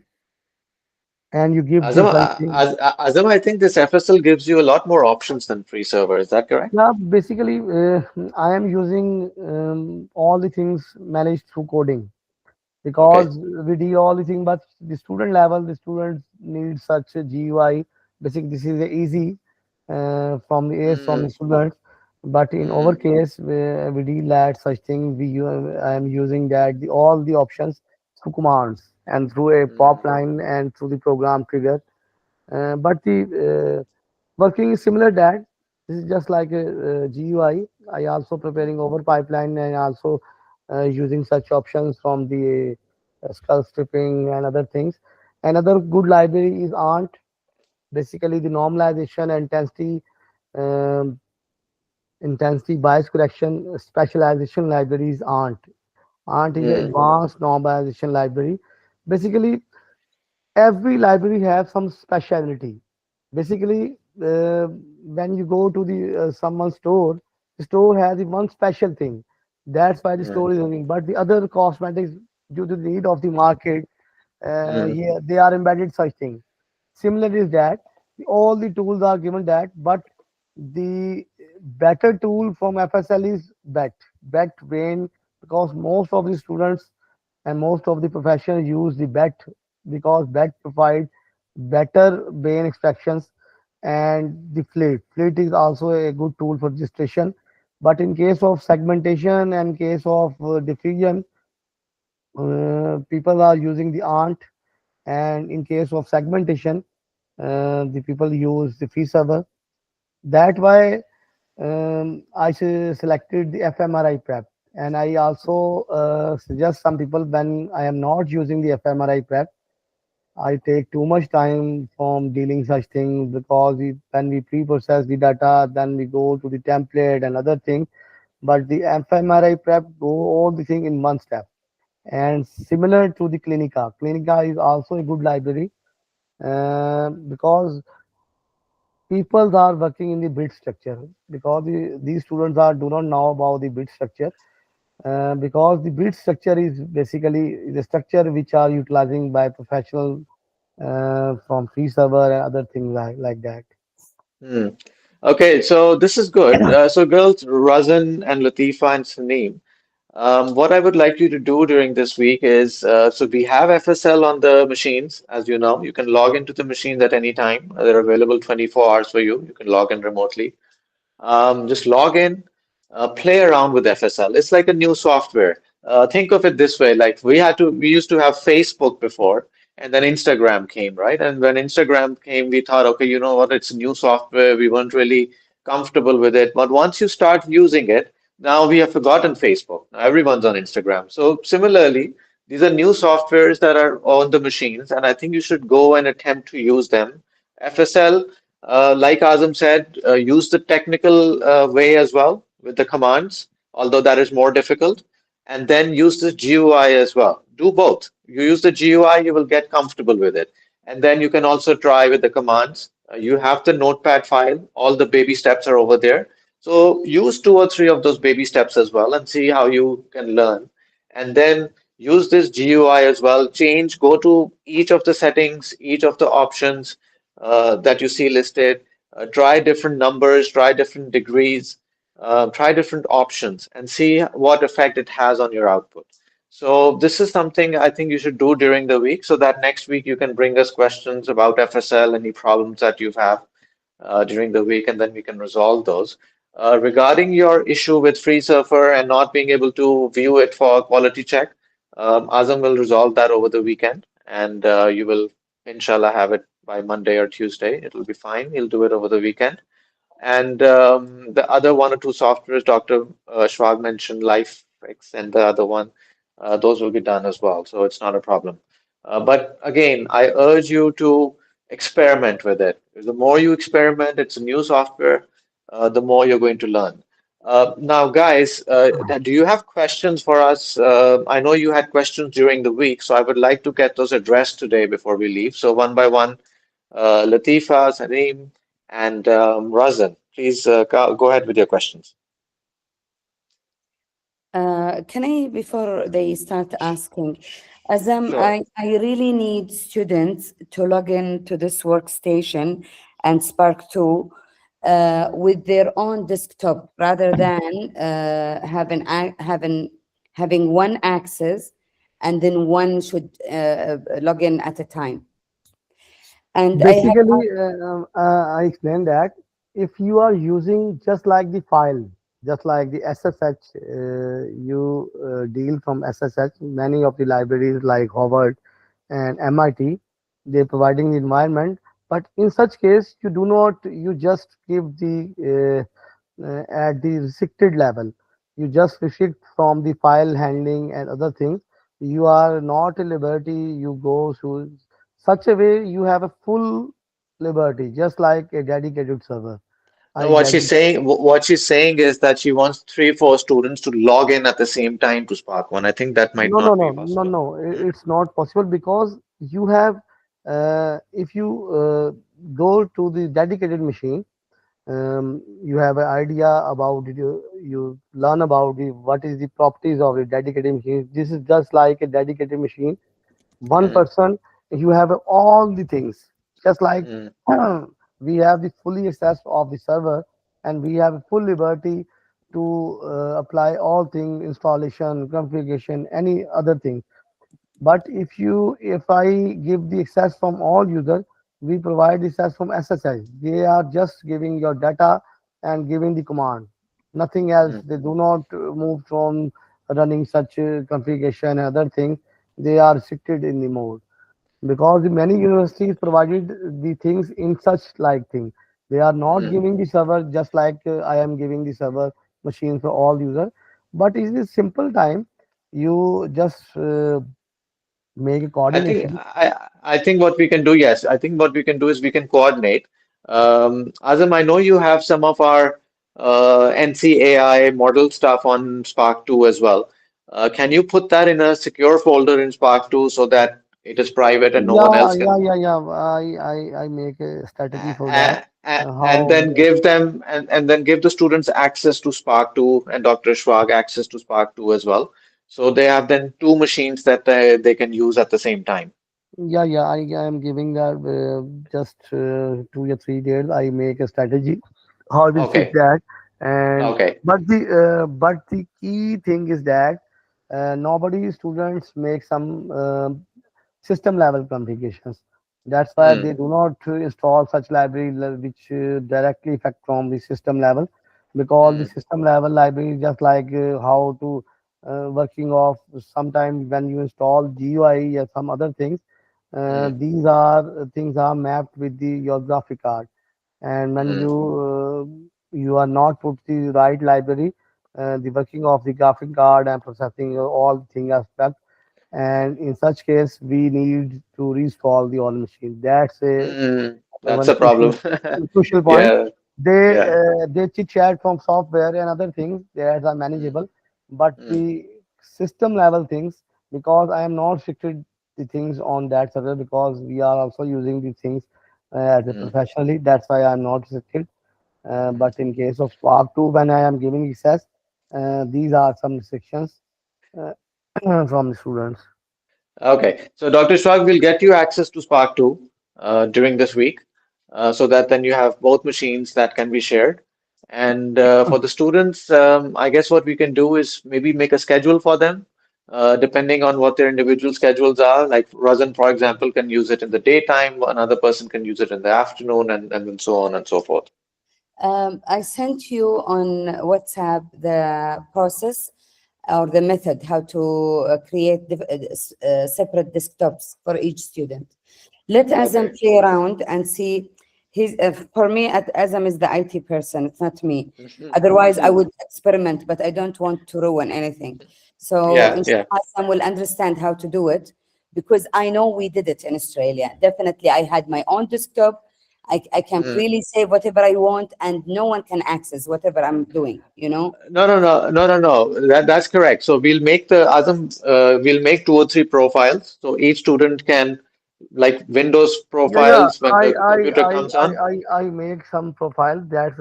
and you give the something. Azam, I think this FSL gives you a lot more options than free server. Is that correct? Yeah, basically, I am using all the things managed through coding Okay. because we deal all the things, but the student level, the students need such a GUI. Basically, this is easy from the AS from the Mm, students, but in our mm, case, we deal at such thing. I am using that all the options through commands and through a pop mm, line and through the program trigger. But the working is similar that this is just like a, GUI. I also preparing over pipeline and also using such options from the skull stripping and other things. Another good library is ANT. Basically, the normalization and um, intensity bias correction specialization libraries ANT. ANT is an mm, advanced normalization library. Basically, every library have some specialty. Basically, when you go to the someone's store, the store has the one special thing. That's why the store mm, is running. But the other cosmetics, due to the need of the market, mm, yeah, they are embedded such thing. Similar is that all the tools are given that, but the better tool from FSL is BET brain, because most of the students and most of the professionals use the BET, because BET provide better brain extractions. And the fleet is also a good tool for registration. But in case of segmentation and case of diffusion, people are using the ant. And in case of segmentation, the people use the FreeSurfer. That why selected the fMRI prep. And I also suggest some people, when I am not using the fMRI prep, I take too much time from dealing such things, because when we pre-process the data, then we go to the template and other things. But the fMRI prep go all the thing in one step. And similar to the Clinica is also a good library, because people are working in the bit structure, because these students are do not know about the bit structure, because the bit structure is basically the structure which are utilizing by professional from free server and other things like that. Hmm. Okay, so this is good. So, girls, Razan and Latifa and Saneem, what I would like you to do during this week is so we have FSL on the machines, as you know. You can log into the machines at any time. They're available 24 hours for you. You can log in remotely. Just log in, play around with FSL. It's like a new software. Think of it this way, like we used to have Facebook before, and then Instagram came, right? And when Instagram came, we thought, okay, you know what, it's new software. We weren't really comfortable with it. But once you start using it, now we have forgotten Facebook. Now everyone's on Instagram. So similarly, these are new softwares that are on the machines, and I think you should go and attempt to use them. FSL, like Azam said, use the technical way as well with the commands, although that is more difficult. And then use the GUI as well. Do both. You use the GUI, you will get comfortable with it. And then you can also try with the commands. You have the notepad file, all the baby steps are over there. So use two or three of those baby steps as well and see how you can learn. And then use this GUI as well. Go to each of the settings, each of the options that you see listed. Try different numbers, try different degrees, try different options, and see what effect it has on your output. So this is something I think you should do during the week, so that next week you can bring us questions about FSL, any problems that you have during the week, and then we can resolve those. Regarding your issue with FreeSurfer and not being able to view it for quality check, Azam will resolve that over the weekend, and you will, inshallah, have it by Monday or Tuesday. It'll be fine. He'll do it over the weekend. And the other one or two softwares Dr. Ashwag mentioned, LifeX and the other one, those will be done as well. So it's not a problem. But again, I urge you to experiment with it. The more you experiment, it's a new software, the more you're going to learn. Now, guys, do you have questions for us? I know you had questions during the week, so I would like to get those addressed today before we leave. So one by one, Latifa, Saneem, and Razan, please go ahead with your questions. Can I, before they start asking, Azam, Sure. I really need students to log in to this workstation and Spark 2 with their own desktop, rather than having one access, and then one should log in at a time. And I have Basically, I explained that if you are using just like the file, just like the SSH, you deal from SSH. Many of the libraries like Harvard and MIT, they're providing the environment. But in such case, you do not, you just give the at the restricted level. You just restrict from the file handling and other things. You are not a liberty. You go through such a way you have a full liberty, just like a dedicated server. No, I dedicate. what she's saying is that she wants three, four students to log in at the same time to Spark One. I think that might No, no, not be no, no, possible. no. Hmm? It's not possible, because you have, if you go to the dedicated machine, you have an idea about it. You learn about what is the properties of a dedicated machine. This is just like a dedicated machine. One Hmm. person, you have all the things, just like Hmm. we have the fully access of the server. and we have full liberty to apply all things, installation, configuration, any other thing. But if I give the access from all users, we provide access from SSH. They are just giving your data and giving the command, nothing else. Mm, They do not move from running such configuration and other things. They are restricted in the mode because many universities provided the things in such like thing. They are not mm. giving the server just like I am giving the server machine for all users, but it is simple time. You just make a I think coordination. I think what we can do, yes, I think what we can do is we can coordinate. Azam, I know you have some of our NCAI model stuff on Spark 2 as well. Can you put that in a secure folder in Spark 2 so that it is private and no one Yeah, else yeah, can? yeah, yeah. I make a strategy for that. And How? then give them and then give the students access to Spark 2 and Dr. Schwag access to Spark 2 as well. So they have then two machines that they can use at the same time. Yeah, yeah. I am giving that just 2 or 3 days. I make a strategy. How I will fix Okay. that. And Okay. but the key thing is that nobody students make some system level configurations. That's why they Mm, do not install such library which directly affect from the system level, because the mm, system level library is just like how to working off. Sometimes when you install GUI or some other things, mm, these are things are mapped with the your graphic card, and when mm, you are not put the right library, the working of the graphic card and processing all thing aspect, and in such case we need to restall the all machine. That's a mm. That's one a problem. crucial point. Yeah. They Yeah. they chit chat from software and other things that are Mm, manageable, but mm, the system level things, because I am not restricted the things on that server, because we are also using the things as a mm, professionally. That's why I am not restricted. mm. But in case of Spark 2, when I am giving access, these are some restrictions uh, from the students. Okay. So Dr. Shwag will get you access to Spark 2 during this week so that then you have both machines that can be shared. And for the students, I guess what we can do is maybe make a schedule for them, depending on what their individual schedules are. Like Razan, for example, can use it in the daytime, another person can use it in the afternoon, and then so on and so forth. I sent you on WhatsApp the process or the method how to create separate desktops for each student. Let Azam Okay. play around and see. For me, Azam is the IT person, it's not me. Otherwise, I would experiment, but I don't want to ruin anything. So, Yeah, yeah. inshallah, Azam will understand how to do it because I know we did it in Australia. Definitely, I had my own desktop. I can Mm. freely say whatever I want, and no one can access whatever I'm doing, you know? No, no, no, no, no, no. That's correct. So we'll make the Azam, we'll make two or three profiles. So each student can, like Windows Yeah, yeah. profiles when I the I computer I comes I on. I make some profile that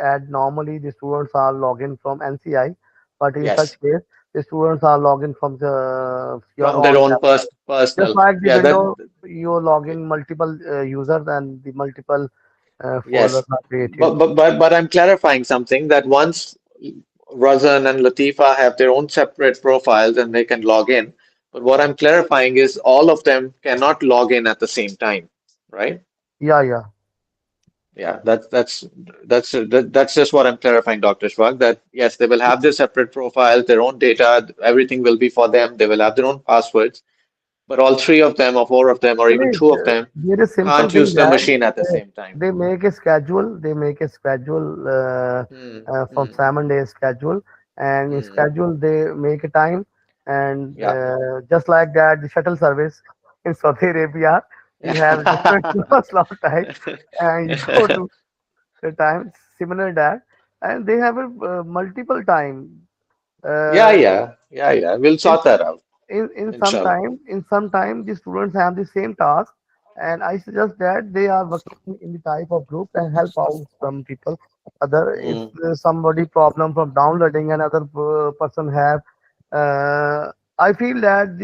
and normally the students are logging from NCI, but in Yes, such case the students are logging from your from their own own laptop. Just personal. like the Yeah, that. window, you log in multiple users and the multiple folders Yes, are created. but I'm clarifying something that once Razan and Latifa have their own separate profiles and they can log in. But what I'm clarifying is all of them cannot log in at the same time, right? Yeah, yeah, Yeah, that's just what I'm clarifying, Dr. Shwag, that yes, they will have their separate profiles, their own data, everything will be for them. They will have their own passwords, but all three of them or four of them or even Ganesh, two of them there is simple can't thing use the that machine at the uh, same time. they make a schedule. They make a schedule Hmm. from Hmm. 7 days schedule, and in Hmm. schedule they make a time, and Yeah. just like that, the shuttle service in Saudi Arabia, you have a different slot time, and you go to the time similar that, and they have a multiple time. Yeah, Uh, yeah, yeah, yeah. We'll sort that out, inshallah. in some time the students have the same task, and I suggest that they are working in the type of group and help out some people. Other, if Mm, there's somebody problem from downloading, another person have, I feel that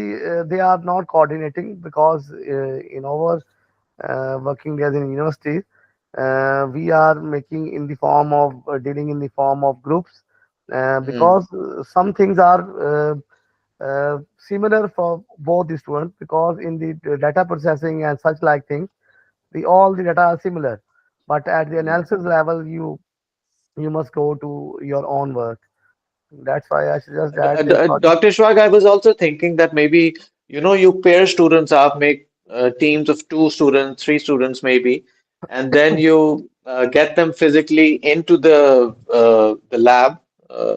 they are not coordinating, because in our working as in universities, we are making in the form of dealing in the form of groups, Mm. because some things are similar for both the students, because in the data processing and such like things, all the data are similar, but at the Mm. analysis level, you must go to your own work. That's why I suggest that the project. Dr. Shwag, I was also thinking that maybe, you pair students up, make teams of 2 students, 3 students maybe, and then you get them physically into the lab, uh,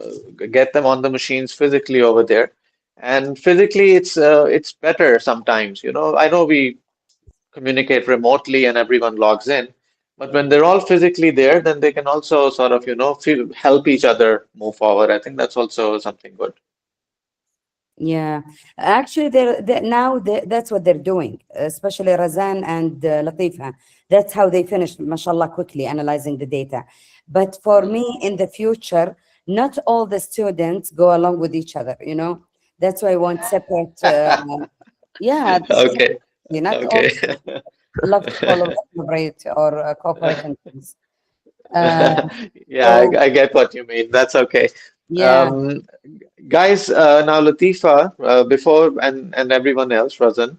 get them on the machines physically over there. And physically, it's better sometimes. I know we communicate remotely and everyone logs in, but when they're all physically there, then they can also sort of, help each other move forward. I think that's also something good. Yeah, actually, that's what they're doing, especially Razan and Latifah. That's how they finished, mashallah, quickly analyzing the data. But for Mm. me, in the future, not all the students go along with each other, That's why I want separate. Yeah, this is Okay. not all Okay. love to collaborate or cooperate in things. Uh, Yeah, so, I get what you mean. That's okay. yeah. Um, Guys, now Latifa, before and everyone else, Razan,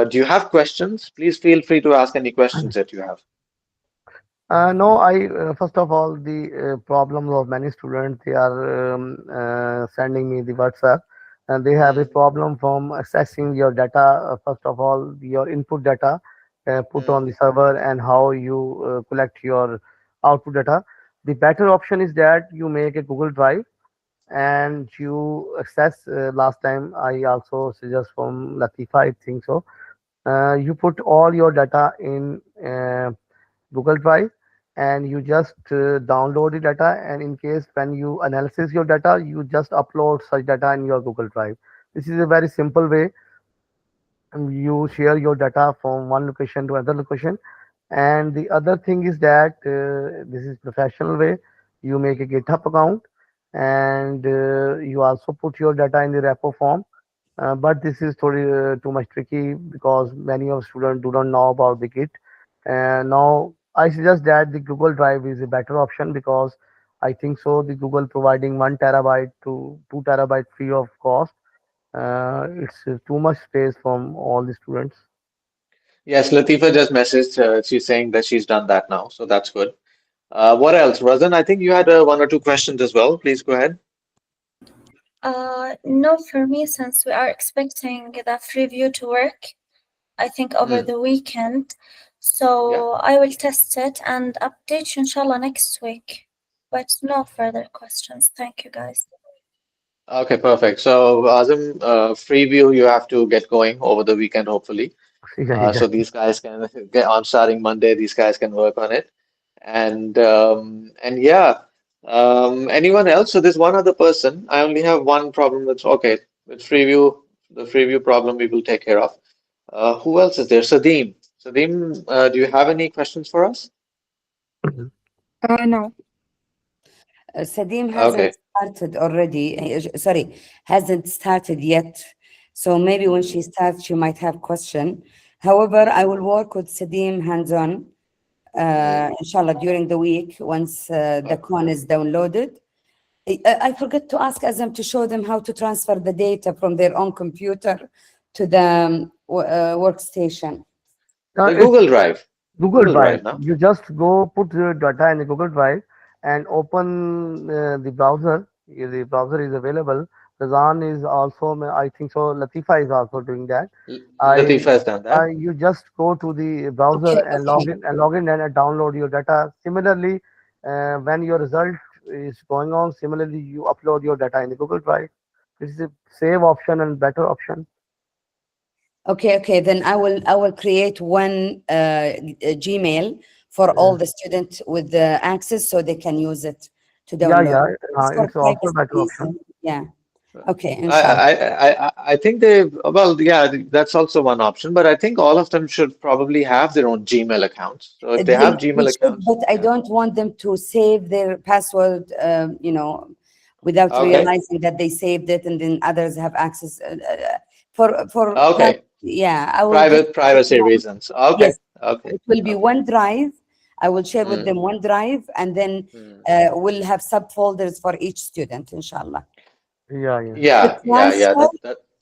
do you have questions? Please feel free to ask any questions that you have. No, first of all, the problems of many students, they are sending me the WhatsApp, and they have a Mm, problem from accessing your data. First of all, your input data put mm, on the server, and how you collect your output data. The better option is that you make a Google Drive and you access. Last time I also suggest from Latifa, I think so. You put all your data in Google Drive, and you just download the data, and in case when you analysis your data, you just upload such data in your Google Drive. This is a very simple way. You share your data from one location to another location. And the other thing is that this is professional way. You make a GitHub account, and you also put your data in the repo form. But this is too much tricky, because many of students do not know about the Git. And now I suggest that the Google Drive is a better option, because I think so the Google providing 1 terabyte to 2 terabyte free of cost. It's too much space from all the students. Yes, Latifa just messaged. She's saying that she's done that now, so that's good. What else, Razan? I think you had 1 or 2 questions as well. Please go ahead. No, for me, since we are expecting the Freeview to work, I think over Mm, the weekend. yeah. So I will test it and update you inshallah next week. But no further questions. Thank you, guys. Okay, perfect. So, Azam, Freeview, you have to get going over the weekend, hopefully. Yeah, yeah. So these guys can get on starting Monday. These guys can work on it, and yeah. Anyone else? So there's one other person. I only have one problem with okay with Freeview. The Freeview problem we will take care of. Who else is there? Sadeem. Sadeem, do you have any questions for us? No. Sadim hasn't Okay. started already. Sorry, hasn't started yet. So maybe when she starts, she might have question. However, I will work with Sadim hands-on, Mm. inshallah, during the week once the Okay. con is downloaded. I forgot to ask Azam to show them how to transfer the data from their own computer to the workstation. The It's Google Drive. Google Google Drive. Drive now. You just go put your data in the Google Drive and open the browser. The browser is available. Razan is also, I think so. Latifa is also doing that. Latifa I, has done that. you just go to the browser Okay, and okay. log in and download your data. Similarly, when your result is going on, similarly you upload your data in the Google Drive. This is a save option and better option. Okay. Then I will create one Gmail for all Yeah, the students with the access so they can use it to yeah, download. yeah. It's for It's also a privacy better option. reason. Yeah. Okay, I, inshallah. I think they, well, yeah, that's also one option, but I think all of them should probably have their own Gmail accounts. So if they have They Gmail should, accounts, but I yeah. don't want them to save their password, without Okay. realizing that they saved it, and then others have access. Okay. Yeah, I will just Privacy reasons. Okay. yes, Okay. it will be Okay. OneDrive. I will share with them OneDrive, and then we'll have subfolders for each student, inshallah. Yeah.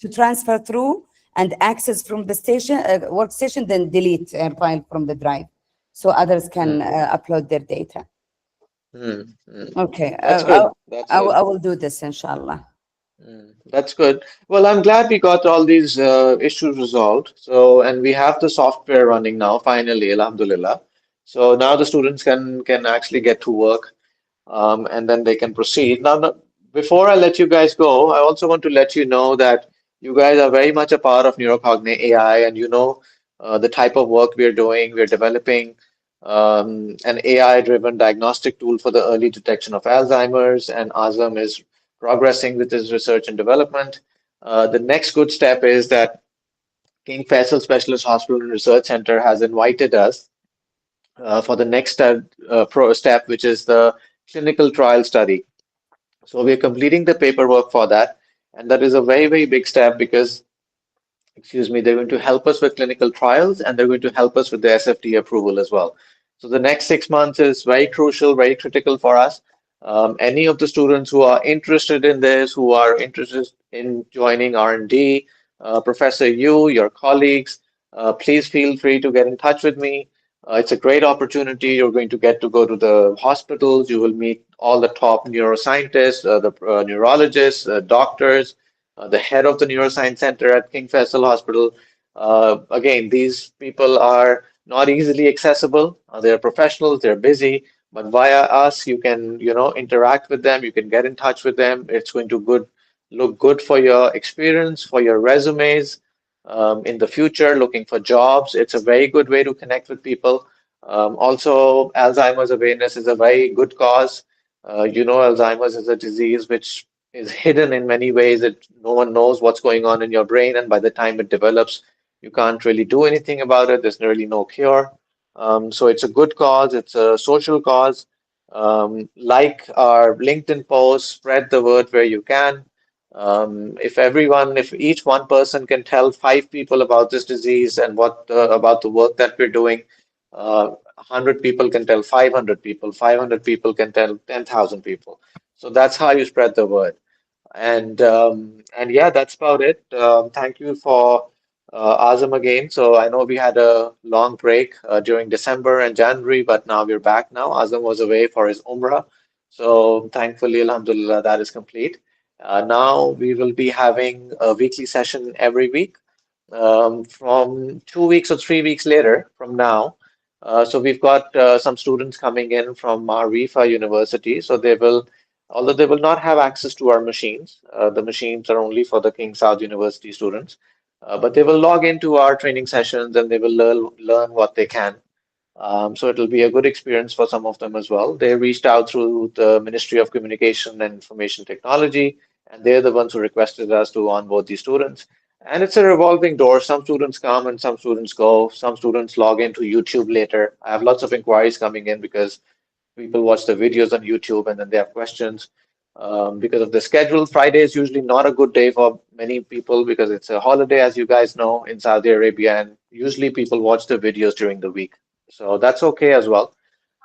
To transfer through and access from the station, workstation, then delete a file from the drive, so others can upload their data. Okay, That's good. That's good. I will do this, inshallah. That's good. Well, I'm glad we got all these issues resolved. So, and we have the software running now, finally, alhamdulillah. So now the students can actually get to work, and then they can proceed. Now, before I let you guys go, I also want to let you know that you guys are very much a part of Neurocognitive AI, and you know the type of work we're doing. We're developing an AI-driven diagnostic tool for the early detection of Alzheimer's, and Azam is progressing with his research and development. The next good step is that King Faisal Specialist Hospital and Research Center has invited us for the next step, which is the clinical trial study. So we're completing the paperwork for that, and that is a very, very big step because, excuse me, they're going to help us with clinical trials, and they're going to help us with the SFT approval as well. So the next 6 months is very crucial, very critical for us. Any of the students who are interested in this, who are interested in joining R&D, Professor Yu, your colleagues, please feel free to get in touch with me. It's a great opportunity. You're going to get to go to the hospitals. You will meet all the top neuroscientists, the neurologists, doctors, the head of the neuroscience center at King Faisal Hospital. Again, these people are not easily accessible. They're professionals. They're busy. But via us, you can, interact with them. You can get in touch with them. It's going to look good for your experience, for your resumes in the future, looking for jobs. It's a very good way to connect with people. Also, Alzheimer's awareness is a very good cause. Alzheimer's is a disease which is hidden in many ways. No one knows what's going on in your brain, and by the time it develops, you can't really do anything about it. There's really no cure. So it's a good cause. It's a social cause. Like our LinkedIn post, spread the word where you can. If each one person can tell 5 people about this disease and about the work that we're doing, 100 people can tell 500 people, 500 people can tell 10,000 people. So that's how you spread the word. And yeah, that's about it. Thank you for Azam again. So I know we had a long break during December and January, but now we're back now. Azam was away for his Umrah. So thankfully, alhamdulillah, that is complete. Now we will be having a weekly session every week from 2 weeks or 3 weeks later from now. So we've got some students coming in from Rifa University. So although they will not have access to our machines, the machines are only for the King Saud University students, but they will log into our training sessions and they will learn what they can. So it'll be a good experience for some of them as well. They reached out through the Ministry of Communication and Information Technology, and they're the ones who requested us to onboard these students. And it's a revolving door. Some students come and some students go. Some students log into YouTube later. I have lots of inquiries coming in because people watch the videos on YouTube and then they have questions. Because of the schedule, Friday is usually not a good day for many people because it's a holiday, as you guys know, in Saudi Arabia, and usually people watch the videos during the week. So that's okay as well.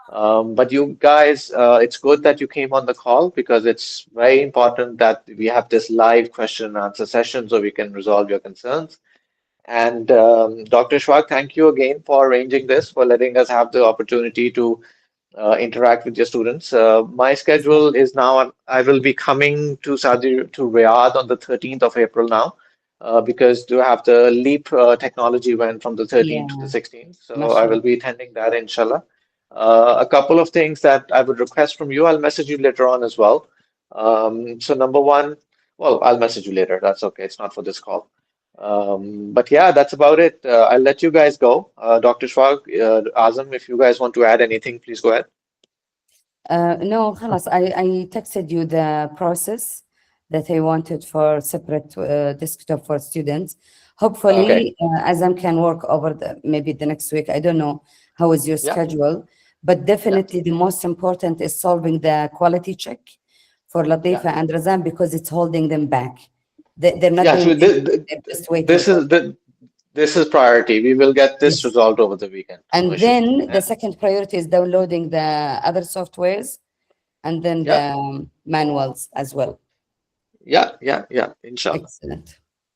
But you guys, it's good that you came on the call because it's very important that we have this live question and answer session so we can resolve your concerns. And Dr. Ashwag, thank you again for arranging this, for letting us have the opportunity to interact with your students. My schedule is now, I will be coming to Riyadh on the 13th of April now. Because to have the LEAP technology event from the 13th to the 16th. So I will be attending that, inshallah. A couple of things that I would request from you, I'll message you later on as well. So number one, well, I'll message you later. That's okay. It's not for this call. But yeah, that's about it. I'll let you guys go. Dr. Ashwag, Azam, if you guys want to add anything, please go ahead. No, خلاص, I texted you the process that I wanted for separate desktop for students. Hopefully, Azam can work over maybe the next week. I don't know how is your schedule, but definitely the most important is solving the quality check for Latifah and Razan because it's holding them back. They're not doing this This is priority. We will get this Yes. resolved over the weekend. And No issue. then Yeah. the second priority is downloading the other softwares and then Yeah. the manuals as well. Yeah. Inshallah. Excellent.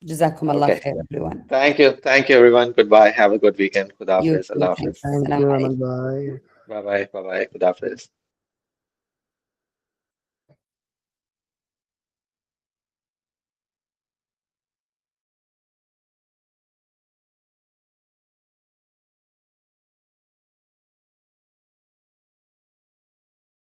Jazakum Allah Okay. khair, everyone. Thank you, everyone. Goodbye. Have a good weekend. Khuda You Hafiz. too. Allah Hafiz. Thanks. Thank Salam you, alaikum. Ahmad. Bye. Bye bye. Khuda Hafiz.